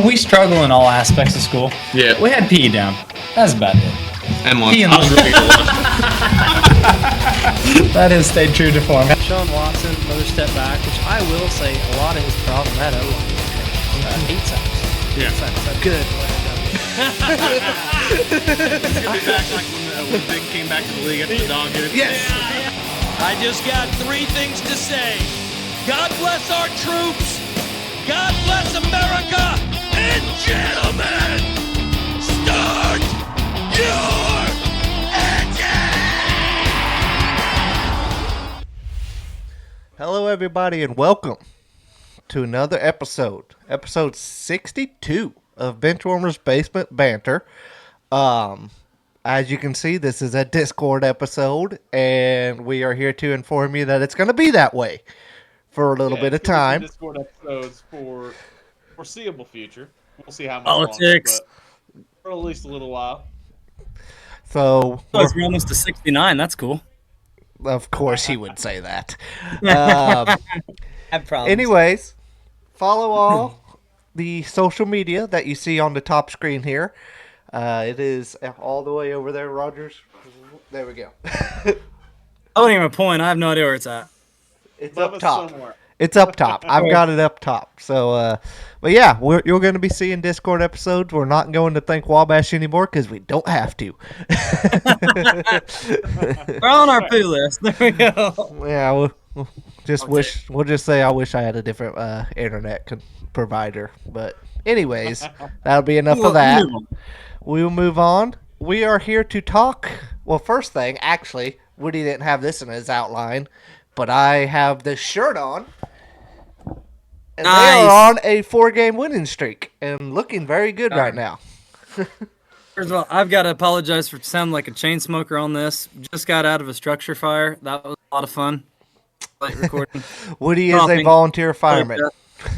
we struggle in all aspects of school. Yeah. We had PE down. That's about it. And lunch. PE and I was really good lunch. That has stayed true to form. Sean Watson, another step back, which I will say a lot of his problem had O-line. 8 sacks. Yeah. 8 sacks. Good. It's gonna be back like when Vic came back to the league after the dog hit it. Yes. I just got 3 things to say. God bless our troops. God bless America. And gentlemen, start your engine. Hello, everybody, and welcome to another episode 62 of Benchwarmers Basement Banter. As you can see, this is a Discord episode, and we are here to inform you that it's going to be that way for a little bit of time. Discord episodes for foreseeable future. We'll see how much Politics. longer, but for at least a little while. So, Oh, we're almost to 69. That's cool. of course, he would say that. Have problems. Anyways, follow all the social media that you see on the top screen here. It is all the way over there, Rogers. There we go. I wouldn't even point. I have no idea where it's at. It's Above up us top. somewhere. It's up top. I've got it up top. So, but yeah, you're going to be seeing Discord episodes. We're not going to thank Wabash anymore because we don't have to. We're on our poo list. There we go. Yeah, we'll just say I wish I had a different internet provider. But anyways, that'll be enough of that. We'll move on. We are here to talk. Well, first thing, actually, Woody didn't have this in his outline, but I have this shirt on. And they are on a 4-game winning streak and looking very good right now. First of all, I've got to apologize for sounding like a chain smoker on this. Just got out of a structure fire. That was a lot of fun. Late recording. Woody is a volunteer fireman.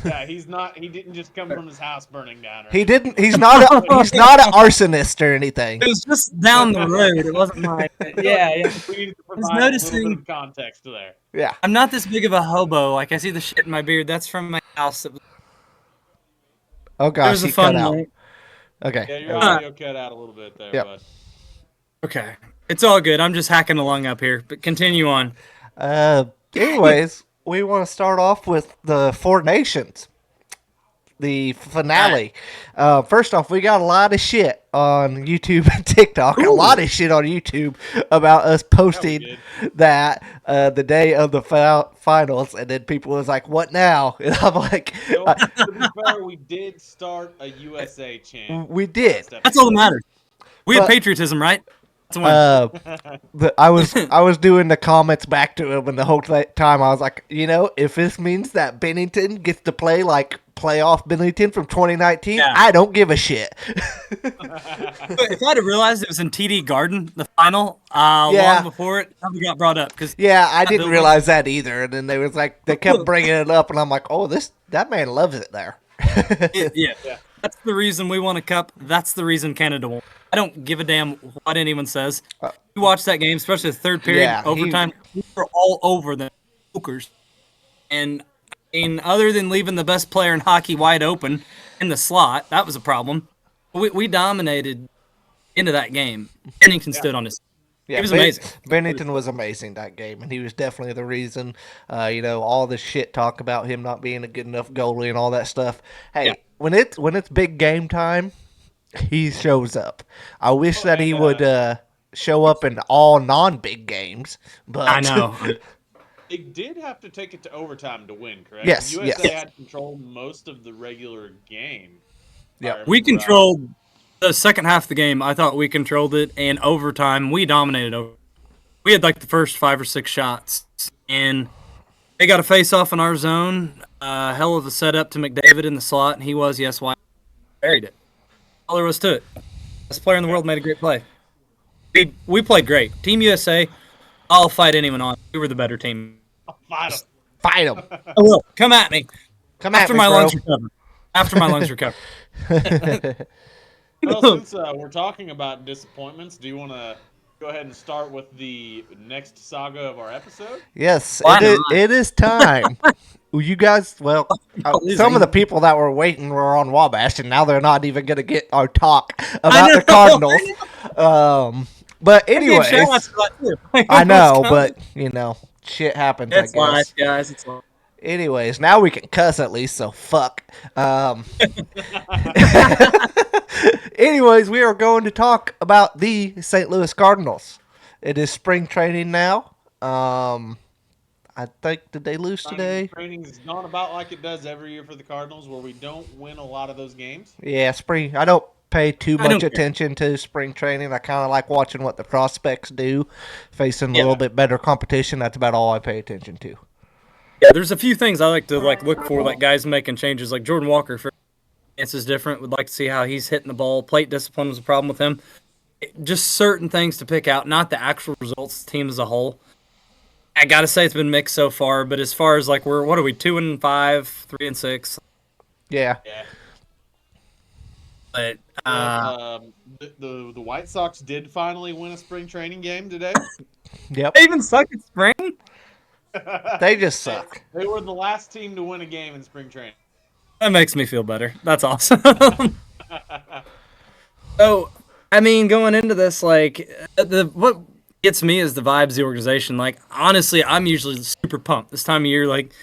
Yeah, he's not. He didn't just come from his house burning down. Or He didn't. He's not. He's not an arsonist or anything. It was just down the road. It wasn't mine. Yeah. We needed to was provide a little noticing- bit of context there. Yeah. I'm not this big of a hobo. Like, I see the shit in my beard. That's from my house. It Oh gosh, was a he fun cut out. night. Okay. Yeah, your audio cut out a little bit there, Yep. but Okay. It's all good. I'm just hacking along up here. But continue on. Anyways, we want to start off with the Four Nations, the finale. First off, we got a lot of shit on YouTube and TikTok. A lot of shit on YouTube about us posting that the day of the finals, and then people was like, "What now?" And I'm like, to be fair, we did start a USA chant. "We did." That's all that matters. We had But- patriotism, right? That's a win. I was doing the comments back to him, and the whole time I was like, if this means that Bennington gets to play like playoff Bennington from 2019, Yeah. I don't give a shit. But if I'd have realized it was in TD Garden, the final, Yeah. long before it probably got brought up. Cause Yeah, I didn't building. realize that either. And then they kept bringing it up, and I'm like, oh, that man loves it there. yeah. That's the reason we won a cup. That's the reason Canada won. I don't give a damn what anyone says. You watch that game, especially the third period, Yeah, overtime. We were all over the pokers. And other than leaving the best player in hockey wide open in the slot, that was a problem. We dominated into that game. Bennington stood on his. Yeah, It was amazing. Bennington was amazing that game, and he was definitely the reason. All the shit talk about him not being a good enough goalie and all that stuff. Hey, Yeah. when it's big game time, he shows up. I wish that he would show up in all non-big games, but I know. They did have to take it to overtime to win, correct? Yes, USA yes. had controlled most of the regular game. Yeah. We controlled the second half of the game. I thought we controlled it, and overtime we dominated. We had like the first 5 or 6 shots, and they got a face off in our zone. Hell of a setup to McDavid in the slot, and he was why buried it. All there was to it. Best player in the world made a great play. We played great. Team USA. I'll fight anyone on. We were the better team. fight him. I will. Come at me. Come at After me, my bro. lungs recover. After my lungs recover. Well, since we're talking about disappointments, do you want to go ahead and start with the next saga of our episode? Yes, Why it is, not? it is time. Well, you guys, some of the people that were waiting were on Wabash, and now they're not even going to get our talk about the Cardinals. But anyways, I know, but shit happens. It's I guess. life, guys. It's life. Anyways, now we can cuss at least, so fuck. Anyways, we are going to talk about the St. Louis Cardinals. It is spring training now. I think, did they lose today? Training's gone about like it does every year for the Cardinals, where we don't win a lot of those games. Yeah, spring. I don't pay too I don't much care. attention to spring training. I kind of like watching what the prospects do, facing a little bit better competition. That's about all I pay attention to. Yeah, there's a few things I like to look for, like guys making changes. Like Jordan Walker, for instance, is different. Would like to see how he's hitting the ball. Plate discipline was a problem with him. Just certain things to pick out, not the actual results. The team as a whole. I gotta say it's been mixed so far, but as far as like what are we 2-5, 3-6? Yeah. But the White Sox did finally win a spring training game today. Yep. they even suck at spring. They just suck. They were the last team to win a game in spring training. That makes me feel better. That's awesome. So, I mean, going into this, like what gets me is the vibes of the organization. Like, honestly, I'm usually super pumped this time of year. Like,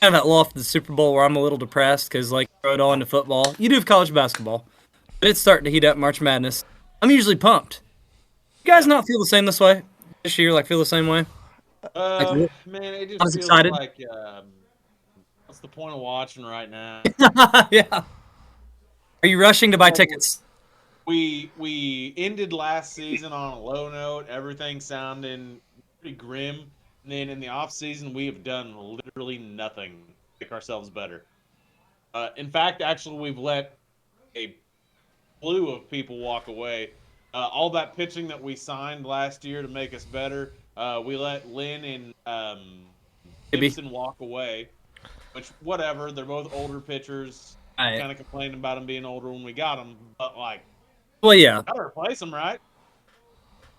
kind of that lull after the Super Bowl where I'm a little depressed because, like, throw it all into football. You do have college basketball, but it's starting to heat up. March Madness. I'm usually pumped. You guys not feel the same this way this year? Like, feel the same way? Man, it just I was feels excited. like what's the point of watching right now? Yeah. Are you rushing to buy tickets? We ended last season on a low note, everything sounding pretty grim. And then in the off season, we have done literally nothing to make ourselves better. In fact, actually, we've let a slew of people walk away. All that pitching that we signed last year to make us better, we let Lynn and Gibson walk away. Which, whatever, they're both older pitchers. Kind of complaining about them being older when we got them, but like. Well, yeah. Gotta replace them, right?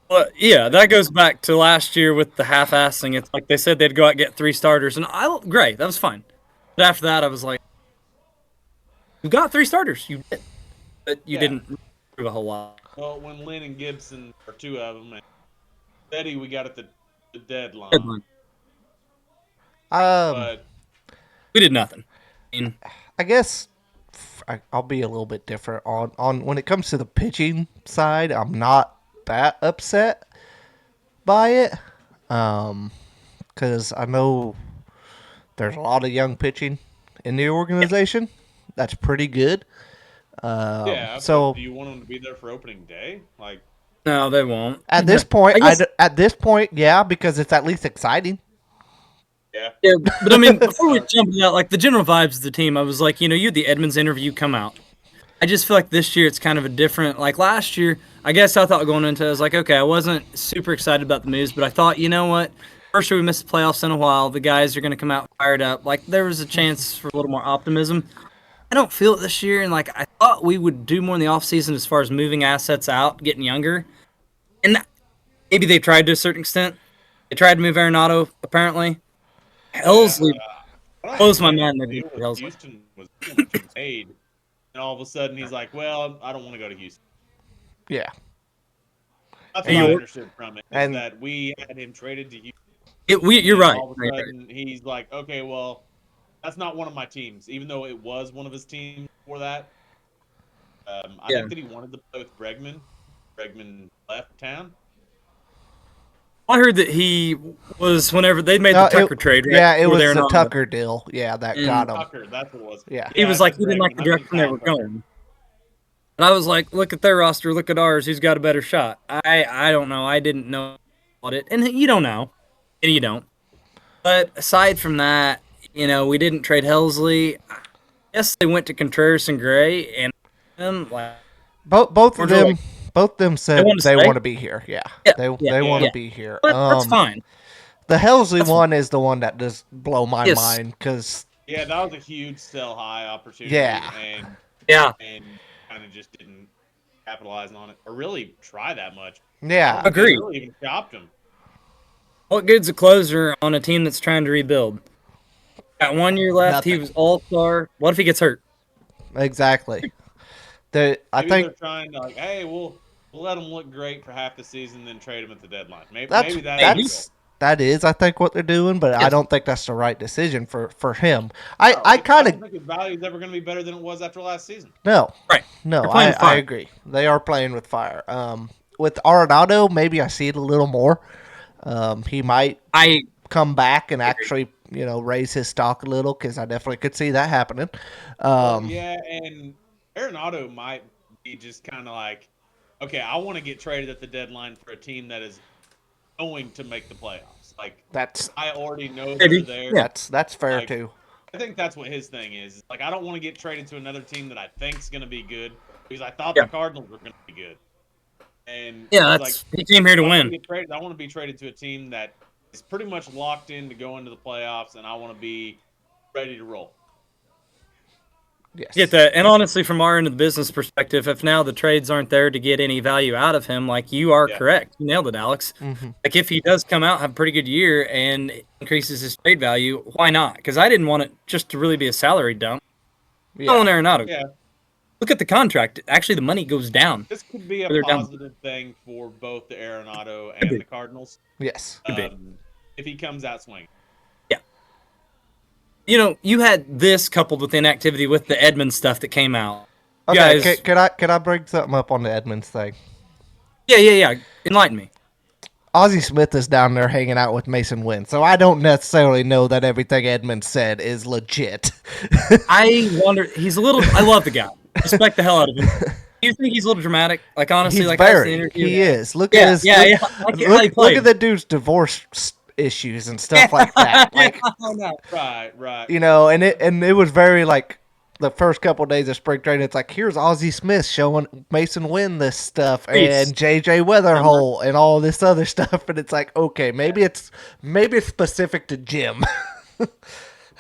Well, yeah, that goes back to last year with the half-assing. It's like they said they'd go out and get 3 starters, and great, that was fine. But after that, I was like, you got 3 starters. You did. But you didn't do a whole lot. Well, when Lynn and Gibson are 2 of them, and Eddie, we got at the deadline. But we did nothing. I guess I'll be a little bit different on when it comes to the pitching side. I'm not that upset by it, because I know there's a lot of young pitching in the organization. That's pretty good. So do you want them to be there for opening day? Like, no, they won't. At this point, at this point, yeah, because it's at least exciting. Yeah, but I mean, before we jump out, like the general vibes of the team, I was like, you had the Edmonds interview come out. I just feel like this year it's kind of a different. Like last year, I guess I thought going into it, I was like, okay, I wasn't super excited about the moves, but I thought, you know what? First year we missed the playoffs in a while. The guys are going to come out fired up. Like there was a chance for a little more optimism. I don't feel it this year, and like I thought we would do more in the offseason as far as moving assets out, getting younger, and maybe they tried to a certain extent. They tried to move Arenado, apparently. Helsley blows my mind. Houston was made, and all of a sudden he's like, "Well, I don't want to go to Houston." Yeah, that's what I understood from it. And that we had him traded to Houston. You're right. All of a sudden, he's like, "Okay, well, that's not one of my teams," even though it was one of his teams before that. I think that he wanted to play with Bregman. Bregman left town. I heard that he was whenever they made the Tucker trade. Right? Yeah, it was the Tucker deal. Yeah, that got him. Tucker, that's what it was. Yeah, he was like he didn't like the direction they were going. And I was like, look at their roster, look at ours. Who's got a better shot? I don't know. I didn't know about it, and you don't know, and you don't. But aside from that, we didn't trade Helsley. I guess they went to Contreras and Gray, and both of them. Both of them said they want to be here. Yeah, they want to be here. But that's fine. The Helsley one is the one that does blow my mind because that was a huge sell high opportunity. Yeah, and kind of just didn't capitalize on it or really try that much. Yeah, agreed. Really even chopped him. What good's a closer on a team that's trying to rebuild? Got 1 year left. He Nothing. was all-star. What if he gets hurt? Exactly. I Maybe think they're trying to like, hey, we'll let him look great for half the season, then trade him at the deadline. Maybe that's the goal. that is I think what they're doing, but I Yes. don't think that's the right decision for him. No, I kind don't of think his value is ever going to be better than it was after last season. no. Right. No, They're playing with I fire. agree. They are playing with fire. With Arenado, maybe I see it a little more. He might I come back and actually, raise his stock a little because I definitely could see that happening. Yeah, and Arenado might be just kind of like, okay, I want to get traded at the deadline for a team that is going to make the playoffs. Like, That's I already know they're Maybe. there. Yeah. that's fair Like, too. I think that's what his thing is. Like, I don't want to get traded to another team that I think's going to be good because I thought Yeah. the Cardinals were going to be good. And yeah, he's that's he came here to I want to win. get traded. I want to be traded to a team that is pretty much locked in to go into the playoffs, and I want to be ready to roll. Yes. Get that. And honestly, from our end of the business perspective, if now the trades aren't there to get any value out of him, like you are Yeah. correct. You nailed it, Alex. Mm-hmm. Like if he does come out, have a pretty good year and increases his trade value, why not? Because I didn't want it just to really be a salary dump. Yeah. Oh, Arenado. Yeah. Look at the contract. Actually, the money goes down. This could be a Further down. positive thing for both the Arenado and be. the Cardinals. Yes. Could be. If he comes out swinging. You had this coupled with inactivity with the Edmonds stuff that came out. You Okay. guys, Can I bring something up on the Edmonds thing? yeah. Enlighten me. Ozzie Smith is down there hanging out with Mason Wynn, so I don't necessarily know that everything Edmonds said is legit. I wonder. I love the guy. Respect the hell out of him. Do you think he's a little dramatic? Like honestly, He's like that's the very. interview. He is. Look Yeah, at his. yeah. I get how he Look played. at the dude's divorce issues and stuff like that. Like, Oh, no. Right. and it was very like the first couple of days of spring training. It's like here's Ozzie Smith showing Mason Wynn this stuff Peace. and JJ Weatherhole and all this other stuff, and it's like okay, maybe it's specific to Jim.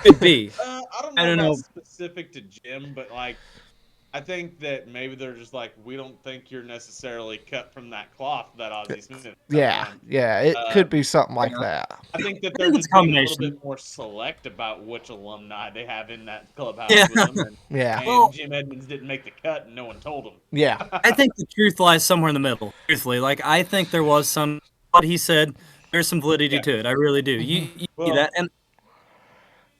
Could be. I don't I don't know know. if that's specific to Jim, but like I think that maybe they're just like, we don't think you're necessarily cut from that cloth that Ozzie Smith. Yeah, it could be something like that. I think that I they're think it's just a being a little combination. bit more select about which alumni they have in that clubhouse Yeah. with them. Yeah. And Well- Jim Edmonds didn't make the cut, and no one told him. Yeah, I think the truth lies somewhere in the middle. Truthfully, like I think there was some what he said. There's some validity Yeah. to it. I really do. You see Well, that, and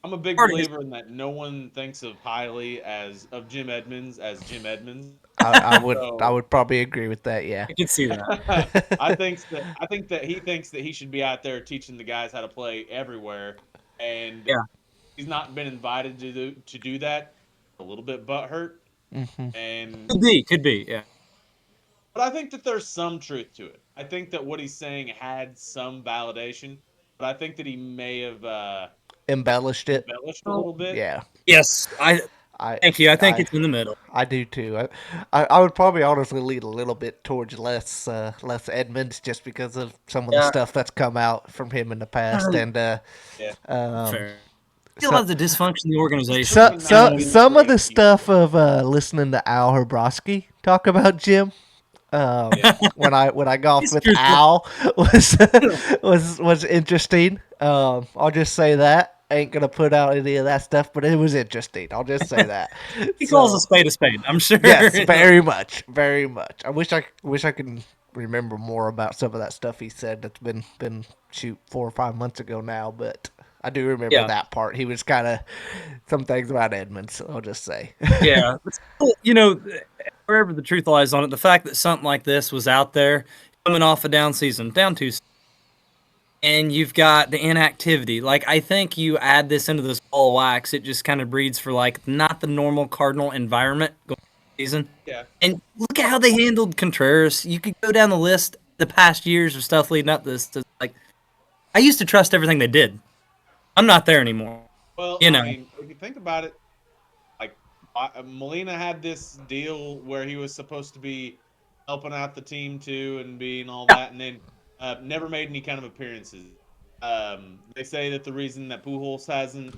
I'm a big Part of his- believer in that no one thinks of highly of Jim Edmonds as Jim Edmonds. I would So- I would probably agree with that. Yeah. I can see that. I think that he thinks that he should be out there teaching the guys how to play everywhere, and Yeah. he's not been invited to do that. A little bit butthurt, Mm-hmm. and Could be. Yeah. but I think that there's some truth to it. I think that what he's saying had some validation, but I think that he may have Embellished it. embellished a little bit. Yeah. Yes. Thank you. I think I- it's in the middle. I do too. I would probably honestly lean a little bit towards less Edmonds just because of some of the Yeah. stuff that's come out from him in the past and Yeah. Fair. Still has the dysfunction in the organization. some of the stuff of listening to Al Hrabosky talk about Jim. When I golfed with truthful. Al was interesting. I'll just say that. Ain't gonna put out any of that stuff, but it was interesting. I'll just say that. He calls a spade a spade. I'm sure. Yes, very much, very much. I wish I could remember more about some of that stuff he said. That's been shoot 4 or 5 months ago now, but I do remember Yeah. that part. He was kind of some things about Edmonds. I'll just say. Yeah. But still, wherever the truth lies on it, the fact that something like this was out there, coming off a down season, down 2, and you've got the inactivity. Like, I think you add this into this ball of wax, it just kind of breeds for, like, not the normal Cardinal environment going into the season. Yeah. And look at how they handled Contreras. You could go down the list the past years of stuff leading up to this. Like, I used to trust everything they did. I'm not there anymore. Well, You know. I mean, if you think about it, like Molina had this deal where he was supposed to be helping out the team too and being all that, and then never made any kind of appearances. They say that the reason that Pujols hasn't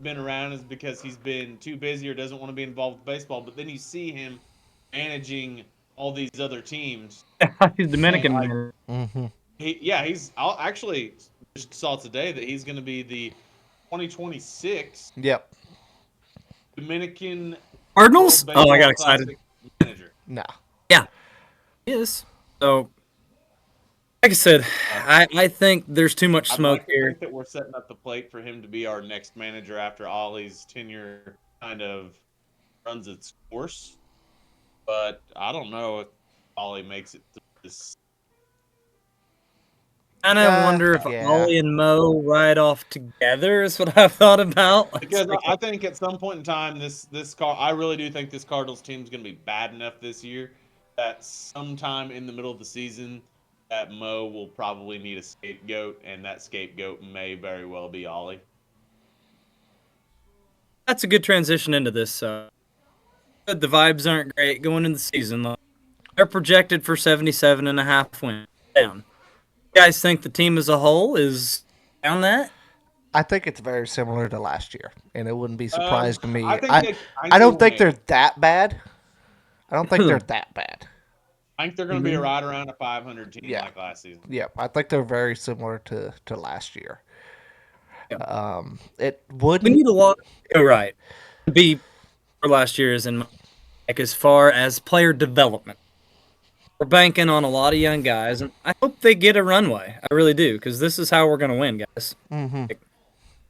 been around is because he's been too busy or doesn't want to be involved with baseball. But then you see him managing all these other teams. He's Dominican. Like, man. Mm-hmm. I'll actually just saw today that he's going to be the 2026 Yep. Dominican Cardinals? World Oh, I got Baseball excited. Classic manager. No. Yeah, he is. So, like I said, I think there's too much I'd smoke like to here. think that we're setting up the plate for him to be our next manager after Ollie's tenure kind of runs its course. But I don't know if Ollie makes it through this. Kind of wonder if Yeah. Ollie and Mo ride off together is what I've thought about. Like, Because I think at some point in time, I really do think this Cardinals team is going to be bad enough this year that sometime in the middle of the season, that Mo will probably need a scapegoat, and that scapegoat may very well be Ollie. that's a good transition into this. The vibes aren't great going into the season. They're projected for 77.5 wins. Down. You guys think the team as a whole is down that? I think it's very similar to last year, and it wouldn't be surprised to me. I think I don't think may. they're that bad. I don't think they're that bad. I think they're going to be right around a 500 team Yeah. like last season. Yeah, I think they're very similar to last year. Yeah. It We wouldn't. need a lot. Go right. Be for last year is in like as far as player development. We're banking on a lot of young guys, and I hope they get a runway. I really do, because this is how we're going to win, guys. Mhm.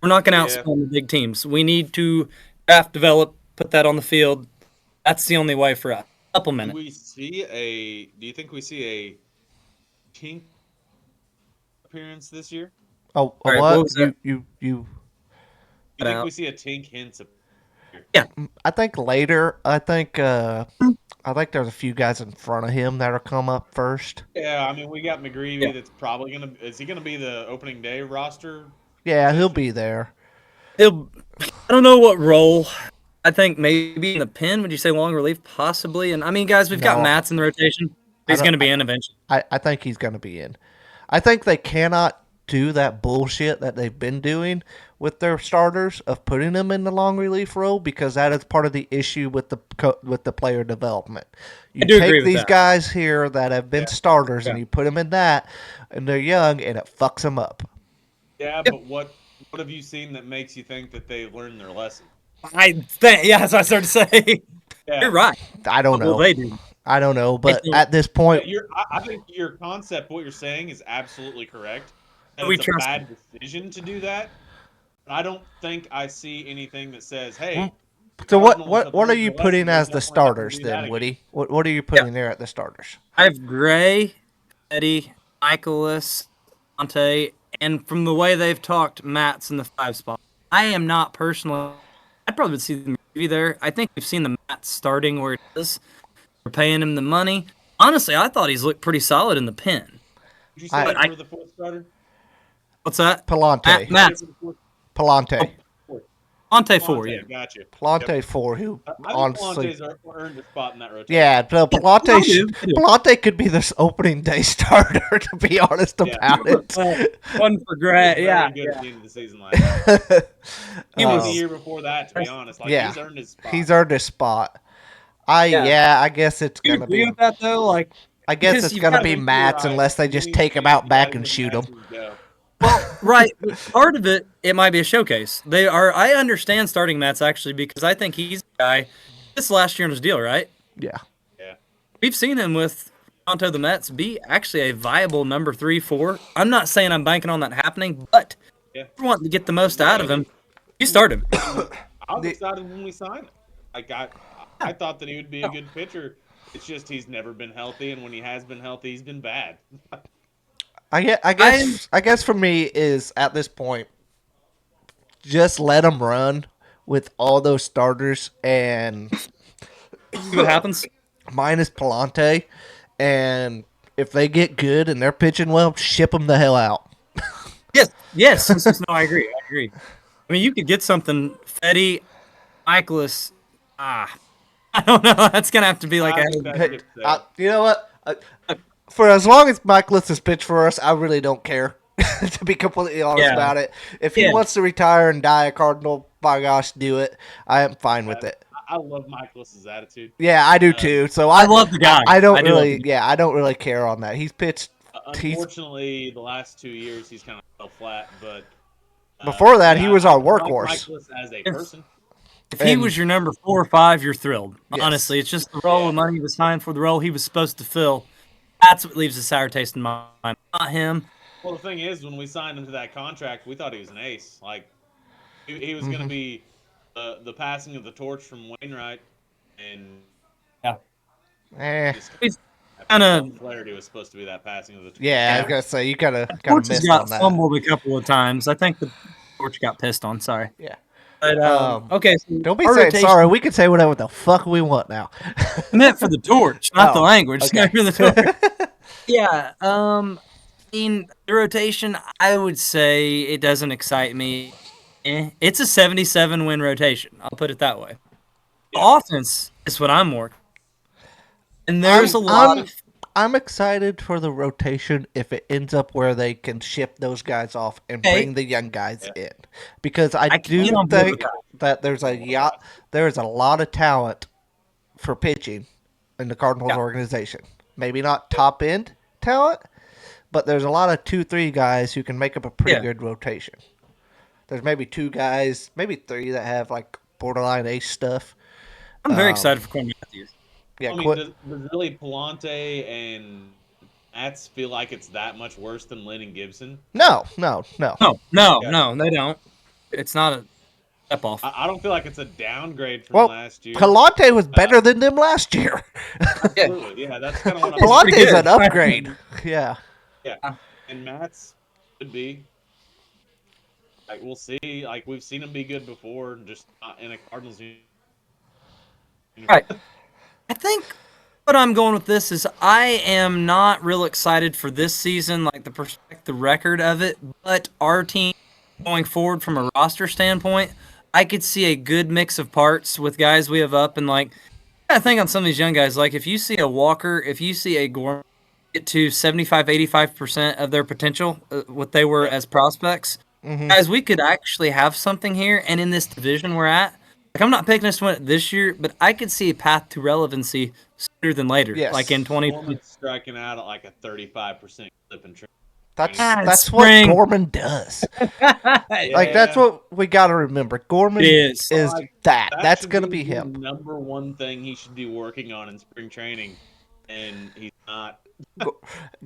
We're not going to outscore the big teams. We need to draft, develop, put that on the field. That's the only way for us. Supplement Do it. you think we see a Tink appearance this year? Oh, All right, what? what was that? You Do you Cut think out. we see a Tink Hintz appearance? I think later. I think there's a few guys in front of him that'll come up first. Yeah, I mean, we got McGreevy Yeah. that's probably going to – is he going to be the opening day roster? Yeah, he'll be there. I don't know what role. I think maybe in the pin. Would you say long relief? Possibly. And I mean, guys, we've got No. Mats in the rotation. He's going to be in eventually. I think he's going to be in. I think they cannot do that bullshit that they've been doing with their starters of putting them in the long relief role because that is part of the issue with the player development. You do agree take with these that. guys here that have been starters and Yeah. you put them in that, and they're young, and it fucks them up. Yeah, but what have you seen that makes you think that they learned their lesson? I think, yeah, that's what I started to say. Yeah. You're right. I don't Well, know. they do. I don't know, but think- at this point, I think your concept, what you're saying, is absolutely correct. And We it's a trust bad decision to do that. But I don't think I see anything that says, "Hey." so Cardinals what have are learned you their putting lesson, as we're the definitely not gonna starters do that then, again. Woody? What are you putting there at the starters? I have Gray, Eddie, Michaelis, Conte, and from the way they've talked, Matt's in the 5 spot. I am not personally. I'd probably see the movie there. I think we've seen the Matt starting where it is. We're paying him the money. Honestly, I thought he's looked pretty solid in the pen. Did you say I- that for the fourth starter? What's that? Palante. Matt. Palante. Conte 4, yeah. Gotcha. Palante 4, who I think honestly... Palante's earned a spot in that rotation. Yeah, so Palante, I do. Palante could be this opening day starter, to be honest about it. One for He Gray, was yeah. very good at the end of the season last year. He was the Um, year before that, to be honest. Like, yeah. he's earned his spot. He's earned his spot. I guess it's Do you gonna agree be. with that though? Like, I guess because it's you've gonna gotta be think Mats Right. unless they And just then take you him out gotta back give and him shoot Mats him. and go. right. Part of it might be a showcase. They are. I understand starting Mats actually because I think he's a guy. This last year in his deal, right? Yeah. Yeah. We've seen him with Toronto the Mets be actually a viable number 3, 4. I'm not saying I'm banking on that happening, but Yeah. if we want to get the most out of him, you start him. I was excited when we signed him. Like, I thought that he would be a good pitcher. It's just he's never been healthy, and when he has been healthy, he's been bad. I guess for me is at this point, just let them run with all those starters and See what happens. minus Palante, and if they get good and they're pitching well, ship them the hell out. Yes. No, I agree. I mean, you could get something. Fetty, Michaelis. I don't know. That's gonna have to be like I a. think that's Hey, good to say. you know what? For as long as Mike lets us pitch for us, I really don't care. To be completely honest Yeah. about it, if he Yeah. wants to retire and die a Cardinal, by gosh, do it. I am fine with it. I love Michaelis's attitude. Yeah, I do too. So I love the guy. I don't I do love really. the Yeah, I don't really care on that. He's pitched. Unfortunately, the last 2 years he's kind of fell flat, but Before that, he was our I like workhorse. Michaelis as a person. If he was your number 4 or 5, you're thrilled. Yes. Honestly, it's just the role of money he was signed for, the role he was supposed to fill. That's what leaves a sour taste in my mind. Not him. Well, the thing is, when we signed him to that contract, we thought he was an ace. Like, he was going to be the passing of the torch from Wainwright, and He's kind of. Flaherty was supposed to be that passing of the torch. Yeah, I was gonna say you kind of Torch missed got on that. fumbled a couple of times. I think the Torch got pissed on. Sorry. Yeah. But okay. So Don't be our saying rotation- sorry. We can say whatever the fuck we want now. I meant for the Torch, not the language. okay. For the Torch. Yeah. In the rotation, I would say it doesn't excite me. It's a 77 win rotation. I'll put it that way. The offense is what I'm more. And there's a lot. I'm excited for the rotation if it ends up where they can ship those guys off and bring the young guys in, because I do get on board think with that there's a lot of talent for pitching in the Cardinals organization. Maybe not top end talent, but there's a lot of 2-3 guys who can make up a pretty good rotation. There's maybe 2 guys, maybe 3 that have like borderline ace stuff. I'm very excited for Quinn Matthews. Yeah, I mean, does really Palante and Nats feel like it's that much worse than Lynn and Gibson? No. No, they don't. It's not a step off. I don't feel like it's a downgrade from last year. Palante was better than them last year. Absolutely, yeah, that's kind of what I'm Palante's an upgrade. Yeah. Yeah, and Matt's could be. Like, we'll see. Like, we've seen him be good before, just not in a Cardinals uniform. Right. I think what I'm going with this is I am not real excited for this season, like the record of it, but our team going forward from a roster standpoint, I could see a good mix of parts with guys we have up, and like I think on some of these young guys, like if you see a Walker, if you see a Gorman get to 75-85% of their potential, what they were as prospects, guys, we could actually have something here, and in this division we're at. Like, I'm not picking us to win it this year, but I could see a path to relevancy sooner than later. Yes. Like in 2020. Gorman's striking out at like a 35% clip and trim. That's what Gorman does. Like, that's what we got to remember. Gorman is that. That's going to be him. The number one thing he should be working on in spring training, and he's not.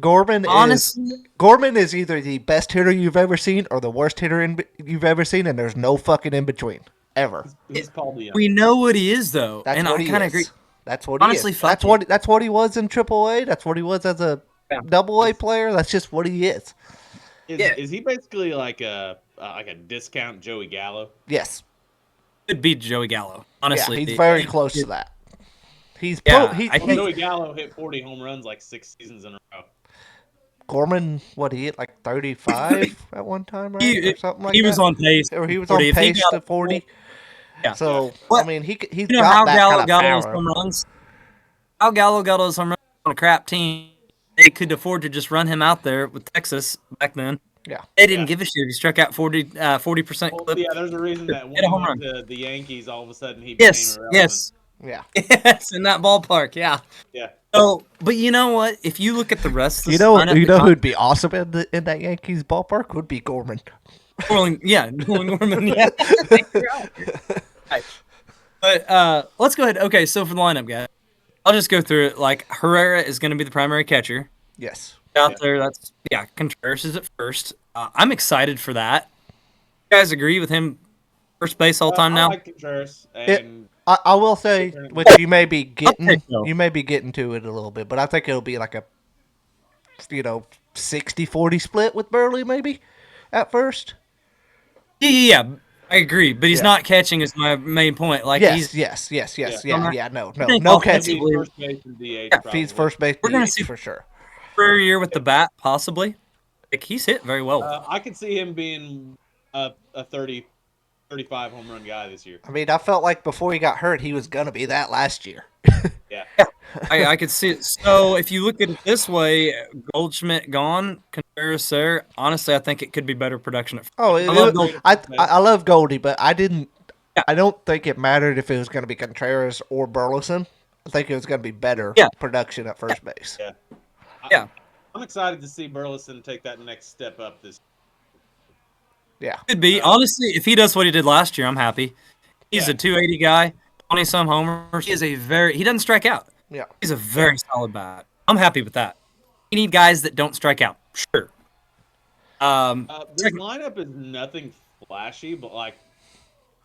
Gorman is either the best hitter you've ever seen or the worst hitter you've ever seen, and there's no fucking in between. Ever. He's probably young. We know what he is, though. That's and what I kind of agree. That's what Honestly, he is. That's what he was in AAA. That's what he was as a AA player. That's just what he is. Is he basically like a discount Joey Gallo? Yes. Could beat Joey Gallo. Honestly, yeah, he's very close to that. Joey Gallo hit 40 home runs like 6 seasons in a row. Gorman, he hit like 35 at one time, right? Or something like that. He was on pace. Or he was on pace to 40. Yeah. So, Well, I mean, he's know got how that Gallo kind of got power. those home runs? How Gallo got those home runs on a crap team. They could afford to just run him out there with Texas back then. Yeah. They didn't give a shit. He struck out 40% clip. Yeah, there's a reason that when Hit a he home went run. to the Yankees, all of a sudden he became irrelevant. Yes. Yeah. Yes, in that ballpark, yeah. Yeah. So, but you know what? If you look at the rest of the who'd be awesome in that Yankees ballpark would be Gorman. Nolan Gorman, yeah. Right. But let's go ahead. Okay, so for the lineup, guys, I'll just go through it. Like, Herrera is going to be the primary catcher. Yes. Out there, Contreras is at first. I'm excited for that. You guys agree with him first base all time now? I like Contreras, and I will say, which you may be getting to it a little bit, but I think it'll be like a 60-40 split with Burley maybe at first. Yeah, I agree, but he's not catching is my main point. Like no catching. First base and DH, He's first base. We're gonna see for sure. For a year with the bat, possibly. Like, he's hit very well. I could see him being a 35 home run guy this year. I mean, I felt like before he got hurt, he was gonna be that last year. Yeah. I could see it. So if you look at it this way, Goldschmidt gone, Contreras there. Honestly, I think it could be better production. I love Goldie, but I don't think it mattered if it was going to be Contreras or Burleson. I think it was going to be better production at first base. Yeah. I'm excited to see Burleson take that next step up this. Yeah. Could be. Honestly, if he does what he did last year, I'm happy. He's Yeah. a 280 guy, 20-some homers. He doesn't strike out. Yeah. He's a very solid bat. I'm happy with that. We need guys that don't strike out. Sure. This lineup is nothing flashy, but like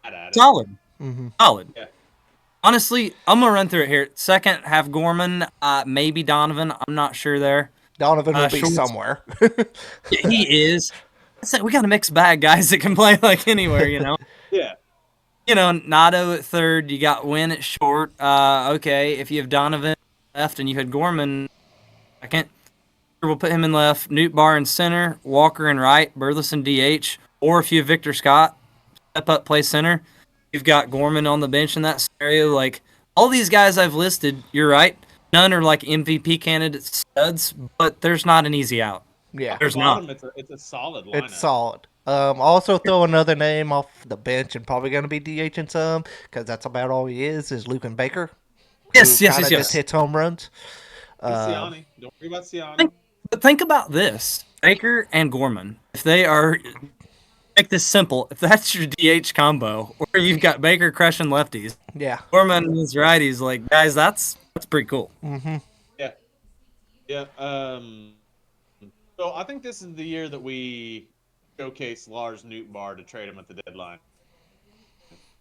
bad at it. Solid. Mm-hmm. Solid. Yeah. Honestly, I'm gonna run through it here. Second half, Gorman, maybe Donovan. I'm not sure there. Donovan will be Schultz. somewhere. Yeah, he is. We got a mixed bag, guys that can play like anywhere, you know. Yeah. You know, Nato at third. You got Wynn at short. Okay, if you have Donovan left and you had Gorman second, we'll put him in left. Newt Bar in center. Walker in right. Burleson DH. Or if you have Victor Scott, step up, play center. You've got Gorman on the bench in that scenario. Like, all these guys I've listed, you're right. None are like MVP candidate studs, but there's not an easy out. Yeah. There's Bottom, not. it's a solid lineup. It's solid. Also throw another name off the bench and probably going to be DHing some because that's about all he is Lucan Baker. Yes, who yes, kinda yes, just yes. hits home runs. Siani. Don't worry about Siani. But think about this. Baker and Gorman, if they are, make this simple, if that's your DH combo, or you've got Baker crushing lefties, Yeah. Gorman is righties, like, guys, that's pretty cool. Mm-hmm. Yeah. Yeah. So I think this is the year that we showcase Lars Nootbaar to trade him at the deadline.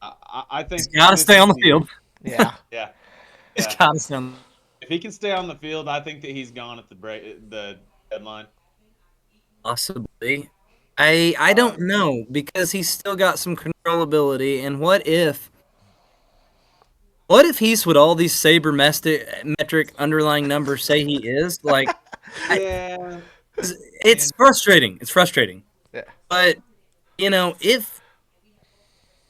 I think He's got to this stay is on the the field. Yeah. Yeah. He's Yeah. got to stay on If he can stay on the field, I think that he's gone at the deadline. Possibly. I don't know, because he's still got some controllability, and what if he's what all these sabermetric underlying numbers say he is? Like, Yeah. it's frustrating. It's frustrating. Yeah. But, you know, if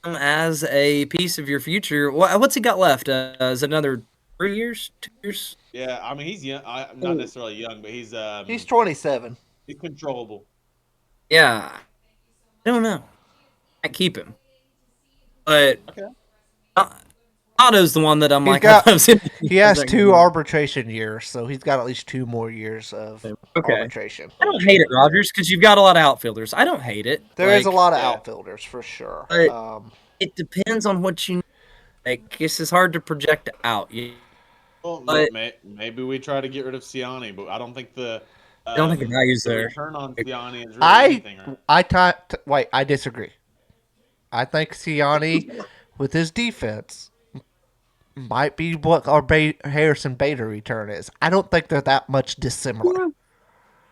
as a piece of your future, what's he got left? Is it another 3 years, 2 years? Yeah. I mean, he's young. Not necessarily young, but He's 27. he's controllable. Yeah. I don't know. I keep him. But Okay. Otto's the one that I'm like, got- I was in- He has 2 arbitration years, so he's got at least 2 more years of arbitration. I don't hate it, Rogers, because you've got a lot of outfielders. I don't hate it. There is a lot of yeah. outfielders for sure. But- It depends on what you like. This is hard to project out. Well, But- maybe we try to get rid of Siani, but I don't think the I don't think the value's the there. return on Siani is really anything. Right? I disagree. I think Siani, with his defense, might be what our Harrison Bader return is. I don't think they're that much dissimilar.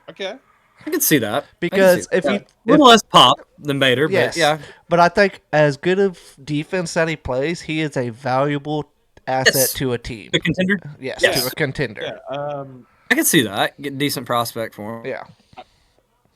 Okay. I can see that. Because if a you- little less pop than Bader, Yes, but yeah, but I think as good of defense that he plays, he is a valuable asset Yes. to a team. the contender. Yes, Yes. to a contender. Yeah. I can see that. Get a decent prospect for him. Yeah.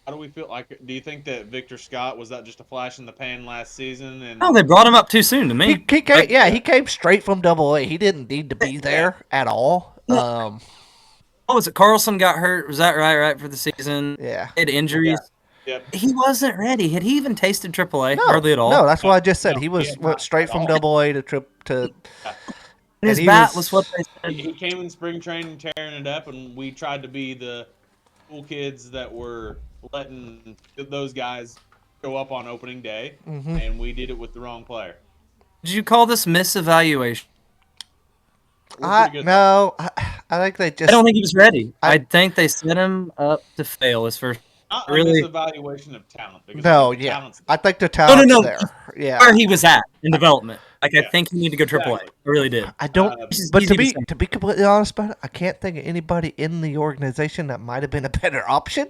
How do we feel? Like, do you think that Victor Scott was that just a flash in the pan last season? And Oh, they brought him up too soon to me. He came, he came straight from Double A. He didn't need to be there at all. What was it? Carlson got hurt. Was that right for the season? Yeah. Had injuries. Yep. He wasn't ready. Had he even tasted AAA? No, Hardly at all. No, that's what I just said. No, he he was had went not straight at from all. Double A to And and his he bat was- was what they said. He came in spring training tearing it up, and we tried to be the cool kids that were letting those guys go up on opening day, and we did it with the wrong player. Did you call this misevaluation? We're pretty good. No, I think they just. I don't think he was ready. I- I think they set him up to fail his first. Not really- a misevaluation of talent. Because No, the yeah, talent's I think the talent's no. there. Yeah, Where he was at in development. Like, I Yeah. think he needed to go AAA. Exactly. I really did. I don't. It's but easy to to say. be completely honest about it, I can't think of anybody in the organization that might have been a better option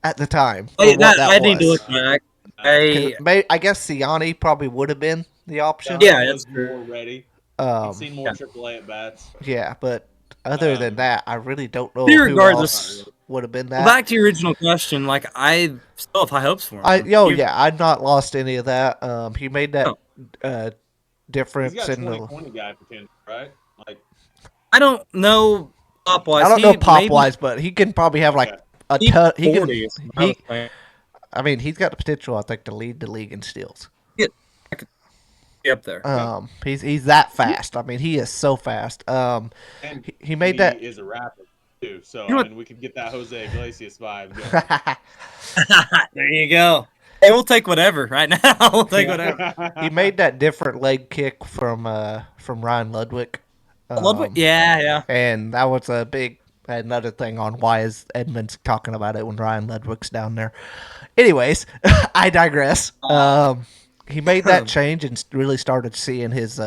at the time. for what I need to was. look back. 'Cause I guess Siani probably would have been the option. Yeah, he that's was true. more ready. Um, He's seen more AAA at bats. yeah, but other than that, I really don't know who Regardless- else would have been Well, that. back to your original question, like, I still have high hopes for him. I've not lost any of that. He made that He's difference got in the. 2020 guy potential, right? Like, I don't know pop wise. I don't know pop wise, but he can probably have like a ton. He can. I mean, he's got the potential, I think, to lead the league in steals. Be up there. He's that fast. I mean, he is so fast. and He made that. is a rapper too. So You know I mean, we could get that Jose Iglesias vibe going. There you go. Hey, we'll take whatever right now. We'll take whatever. He made that different leg kick from Ryan Ludwig. Yeah. And that was another thing on why is Edmonds talking about it when Ryan Ludwig's down there. Anyways, I digress. He made that change and really started seeing his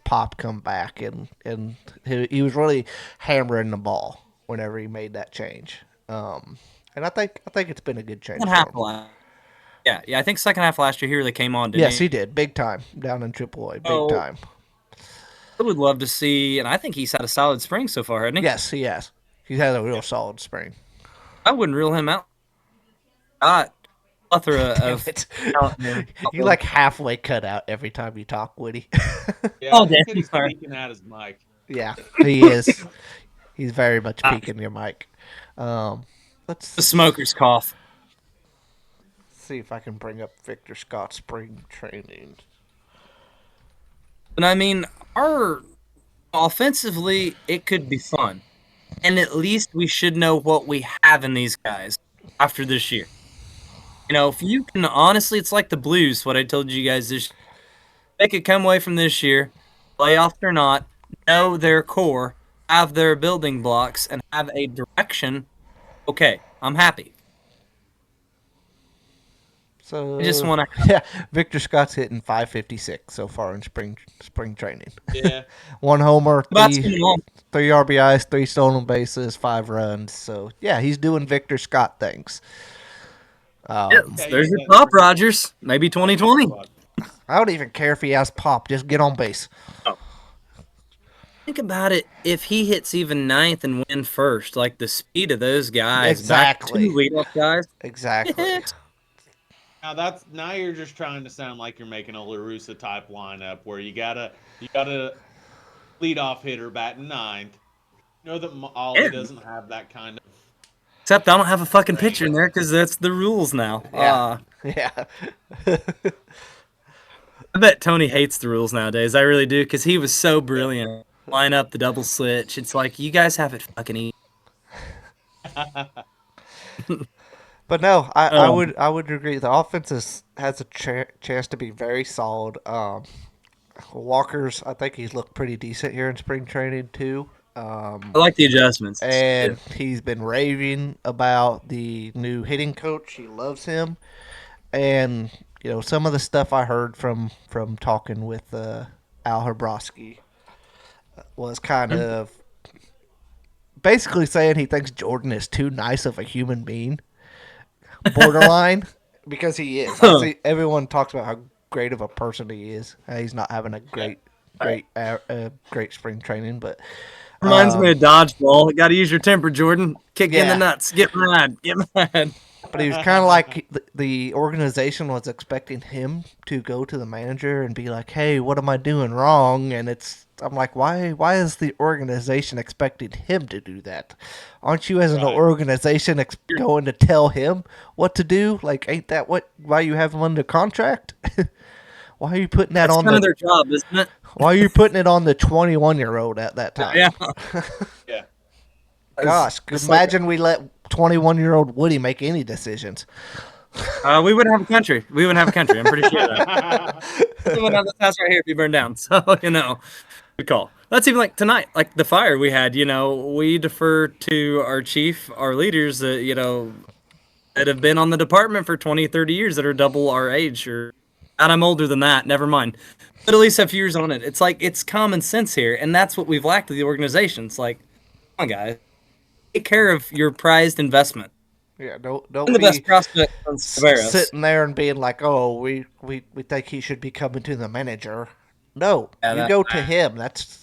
pop come back, and he was really hammering the ball whenever he made that change. And I think it's been a good change. Second half yeah. I think second half last year he really came on. Didn't Yes, he did, big time down in AAA, big time. I would love to see, and I think he's had a solid spring so far, hasn't he? Yes, he has. He's had a real solid spring. I wouldn't rule him out. Plethora of You like halfway cut out every time you talk, Woody. Yeah, Oh, he said damn, he's sorry. peeking at his mic. Yeah, he is. He's very much peeking your mic. Let's the smoker's cough. see if I can bring up Victor Scott's spring training. And I mean, our offensively, it could be fun. And at least we should know what we have in these guys after this year. You know, if you can honestly, it's like the Blues, what I told you guys this. They could come away from this year, playoffs or not, know their core, have their building blocks, and have a direction. Okay, I'm happy. So I just want to. yeah, Victor Scott's hitting 556 so far in spring training. Yeah. 1 homer, That's 3 RBIs, 3 stolen bases, 5 runs. So yeah, he's doing Victor Scott things. There's your pop, Rogers. Maybe 2020. I don't even care if he has pop. Just get on base. Think about it. If he hits even ninth and win first, like the speed of those guys, Exactly. back to leadoff guys. Exactly. Now you're just trying to sound like you're making a La Russa type lineup where you gotta leadoff hitter batting ninth. You know that Ollie doesn't have that kind of. Except I don't have a fucking pitcher in there because that's the rules now. Yeah. Yeah. I bet Tony hates the rules nowadays. I really do because he was so brilliant. Line up the double switch. It's like you guys have it fucking easy. But no, I would agree. The offense has a chance to be very solid. Walker's, I think he's looked pretty decent here in spring training too. I like the adjustments. And he's been raving about the new hitting coach. He loves him. And, some of the stuff I heard from talking with Al Hrabosky was kind of basically saying he thinks Jordan is too nice of a human being. Borderline. Because he is. I see everyone talks about how great of a person he is. He's not having a great spring training, but reminds me of dodgeball. You got to use your temper, Jordan. Kick in the nuts. Get mad. But he was kind of like the organization was expecting him to go to the manager and be like, "Hey, what am I doing wrong?" And I'm like, why is the organization expecting him to do that? Aren't you as an organization going to tell him what to do? Like, ain't that why you have him under contract? Why are you putting that on their job, isn't it? Why are you putting it on the 21-year-old at that time? Yeah. Yeah. Gosh, imagine we let 21-year-old Woody make any decisions. We wouldn't have a country. I'm pretty sure of that. We wouldn't have this house right here if you burned down. So, good call. That's even like tonight, like the fire we had, we defer to our chief, our leaders that, that have been on the department for 20, 30 years that are double our age. And I'm older than that, never mind. But at least have years on it. It's like, it's common sense here. And that's what we've lacked with the organization. It's like, come on, guys. Take care of your prized investment. Yeah, don't the best prospect sitting there and being like, "Oh, we think he should be coming to the manager." No, you go to him.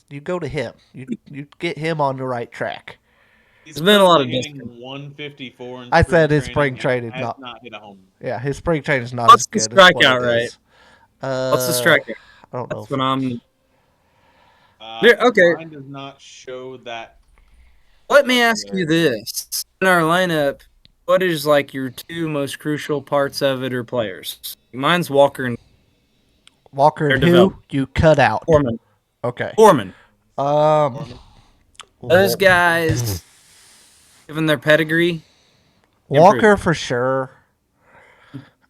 You go to him. You get him on the right track. He's been a lot of hitting 154. I said his spring training not hit a home. Yeah, his spring training is not What's as good. The strikeout rate? What's the strikeout? I don't know. That's what I'm. Okay. Mine does not show that. Let me ask you this: in our lineup, what is like your 2 most crucial parts of it or players? Mine's Walker and who you cut out. Foreman. Okay. Foreman. Those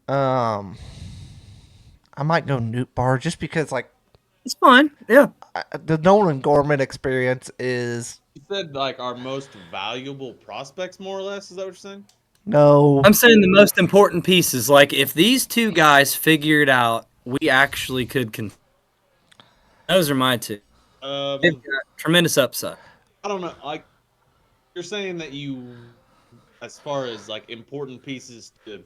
I might go Newt Bar just because like It's fine. Yeah. the Nolan Gorman experience is You said like our most valuable prospects, more or less. Is that what you're saying? no. I'm saying the most important pieces. Like, if these two guys figure it out, we actually could. Those are my two. They've Um, got tremendous upside. I don't know. Like you're saying that as far as like important pieces to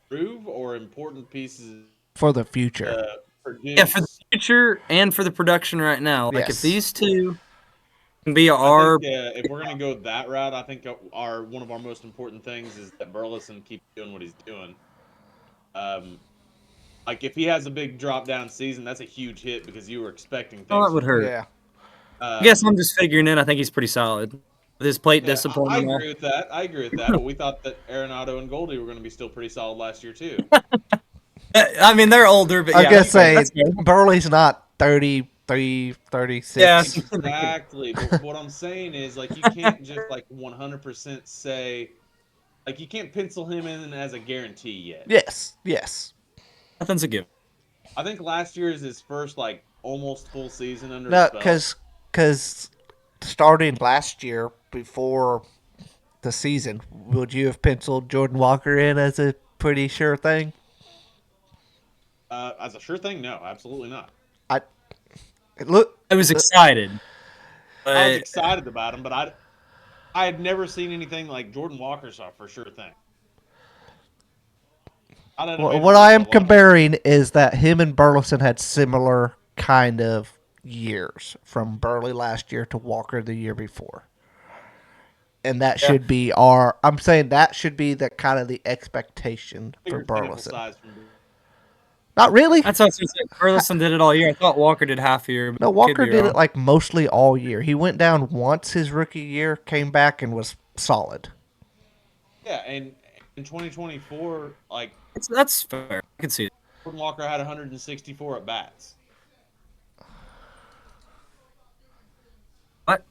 prove or important pieces For the future. to Yeah, for the produce. future and for the production right now. Like, if Yes. these two can be I our. think if we're gonna go that route, I think one of our most important things is that Burleson keeps doing what he's doing. Like if he has a big drop down season, that's a huge hit because you were expecting things. Oh, that would hurt. Yeah. I guess I'm just figuring in. I think he's pretty solid with his plate Yeah, discipline. I and all. agree with that. I agree with that. But we thought that Arenado and Goldie were going to be still pretty solid last year too. I mean, they're older, but I yeah, guess say that's fair. Burley's not 33, 36. Yeah. Exactly. But what I'm saying is like you can't just like 100% say like you can't pencil him in as a guarantee yet. Yes. Yes. Nothing's a given. I think last year is his first like almost full season under No, his belt. because starting last year before the season, would you have penciled Jordan Walker in as a pretty sure thing? As a sure thing, no, absolutely not. I look. I was excited. I was But excited about him, but I had never seen anything like Jordan Walker's a for sure thing. What I am comparing is that him and Burleson had similar kind of years from Burley last year to Walker the year before. And that should be I'm saying that should be the kind of the expectation for bigger sample Burleson. size from Not really. that's what I was going to say. Burleson did it all year. I thought Walker did half a year. But No, could Walker be did wrong. it like mostly all year. He went down once his rookie year, came back and was solid. Yeah, and in 2024, like That's fair. I can see it. Jordan Walker had 164 at bats. What?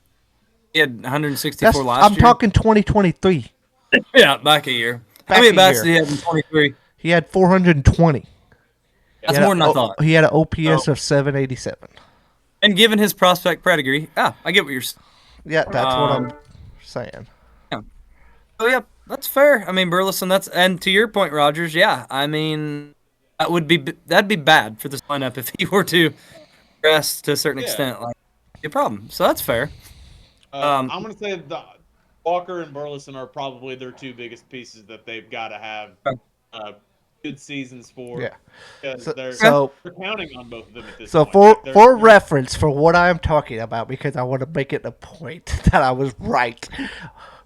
He had 164 last I'm year. talking 2023. Yeah, back a year. Back How many a bats year. did he have in 23? He had 420. That's more than I thought. He had an OPS of 787. And given his prospect pedigree, I get what you're saying. Yeah, that's what I'm saying. Oh yeah, that's fair. I mean, Burleson. And to your point, Rogers. Yeah, I mean, that'd be bad for this lineup if he were to progress to a certain extent. Like, a problem. So that's fair. I'm going to say that Walker and Burleson are probably their two biggest pieces that they've got to have good seasons for. Yeah. Because they're counting on both of them at this So point. for reference, for what I'm talking about, because I want to make it a point that I was right.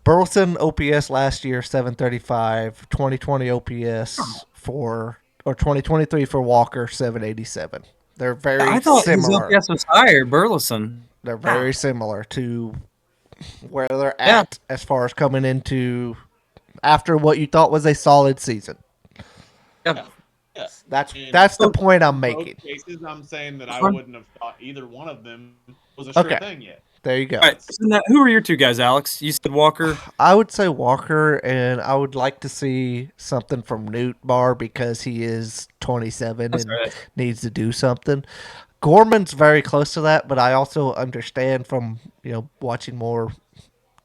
Burleson OPS last year 735, 2020 OPS or 2023 for Walker 787. They're very I thought similar. his OPS was higher, Burleson. They're very similar to where they're at as far as coming into after what you thought was a solid season. Yeah. Yes. That's the point I'm In making. both cases, I'm saying that I wouldn't have thought either one of them was a sure thing yet. There you go. All right. So now, who are your two guys, Alex? You said Walker. I would say Walker, and I would like to see something from Newt Bar because he is 27 and needs to do something. Gorman's very close to that, but I also understand from watching more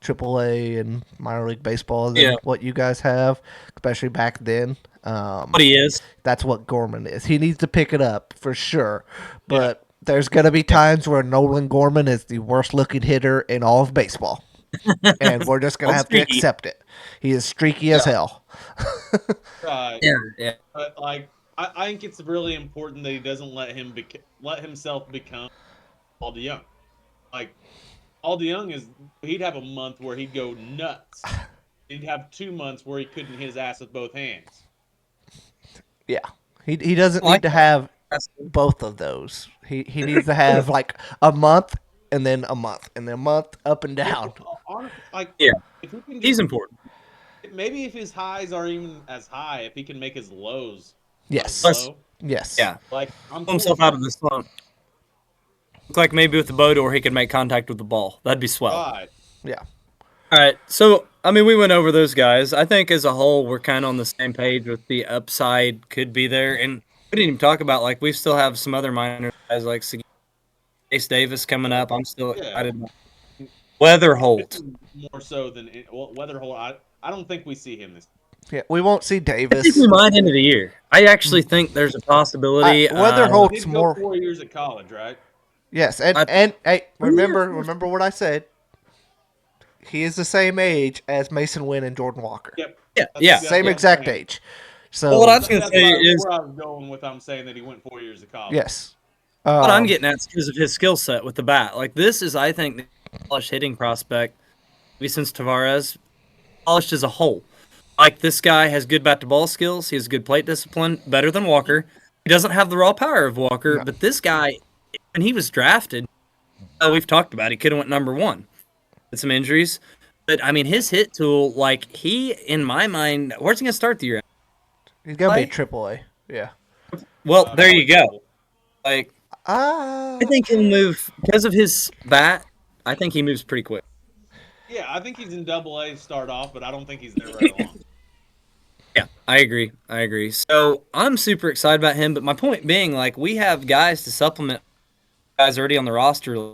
AAA and minor league baseball than what you guys have, especially back then. What he is. That's what Gorman is. He needs to pick it up for sure, but. There's going to be times where Nolan Gorman is the worst looking hitter in all of baseball. And we're just going to have to accept it. He is streaky as hell. Yeah. But like, I think it's really important that he doesn't let himself become Aldi Young. Like, Aldi Young he'd have a month where he'd go nuts. He'd have 2 months where he couldn't hit his ass with both hands. Yeah. He doesn't need to have both of those. He needs to have like a month and then a month and then a month up and down. He's important. Maybe if his highs are even as high, if he can make his lows. Yes. Low, yes. Yeah. like I'm Pull himself out of the slump. Look like maybe with the Bodor he could make contact with the ball. That'd be swell. Right. Yeah. All right, so I mean, we went over those guys. I think as a whole, we're kind of on the same page with the upside could be there, and we didn't even talk about like we still have some other minor guys like Ace Davis coming up. I'm still Yeah. excited. Weather Holt. More so than Weatherhole. I don't think we see him this. Yeah, we won't see I think Davis. we might end of the year. I actually think there's a possibility. Weather He Holt's did go more. 4 years at college, right? Yes, and I- hey, remember what I said. He is the same age as Mason Wynn and Jordan Walker. Yep. Yeah. Same exact age. So Well, what I was going to That's say where is where I was going with. I'm saying that he went 4 years of college. yes. what I'm getting at is because of his skill set with the bat. Like this is, I think, the polished hitting prospect, maybe since Tavares, polished as a whole. Like this guy has good bat to ball skills. He has good plate discipline, better than Walker. He doesn't have the raw power of Walker, but this guy, when he was drafted, we've talked about, he could have went number 1. Had some injuries, but I mean his hit tool, like he, in my mind, where's he gonna start the year? He's gonna be Play? AAA. Yeah. Well, there you go. Like Ah. I think he'll move because of his bat. I think he moves pretty quick. Yeah, I think he's in Double-A to start off, but I don't think he's there right along. Yeah, I agree. So I'm super excited about him. But my point being, like, we have guys to supplement guys already on the roster.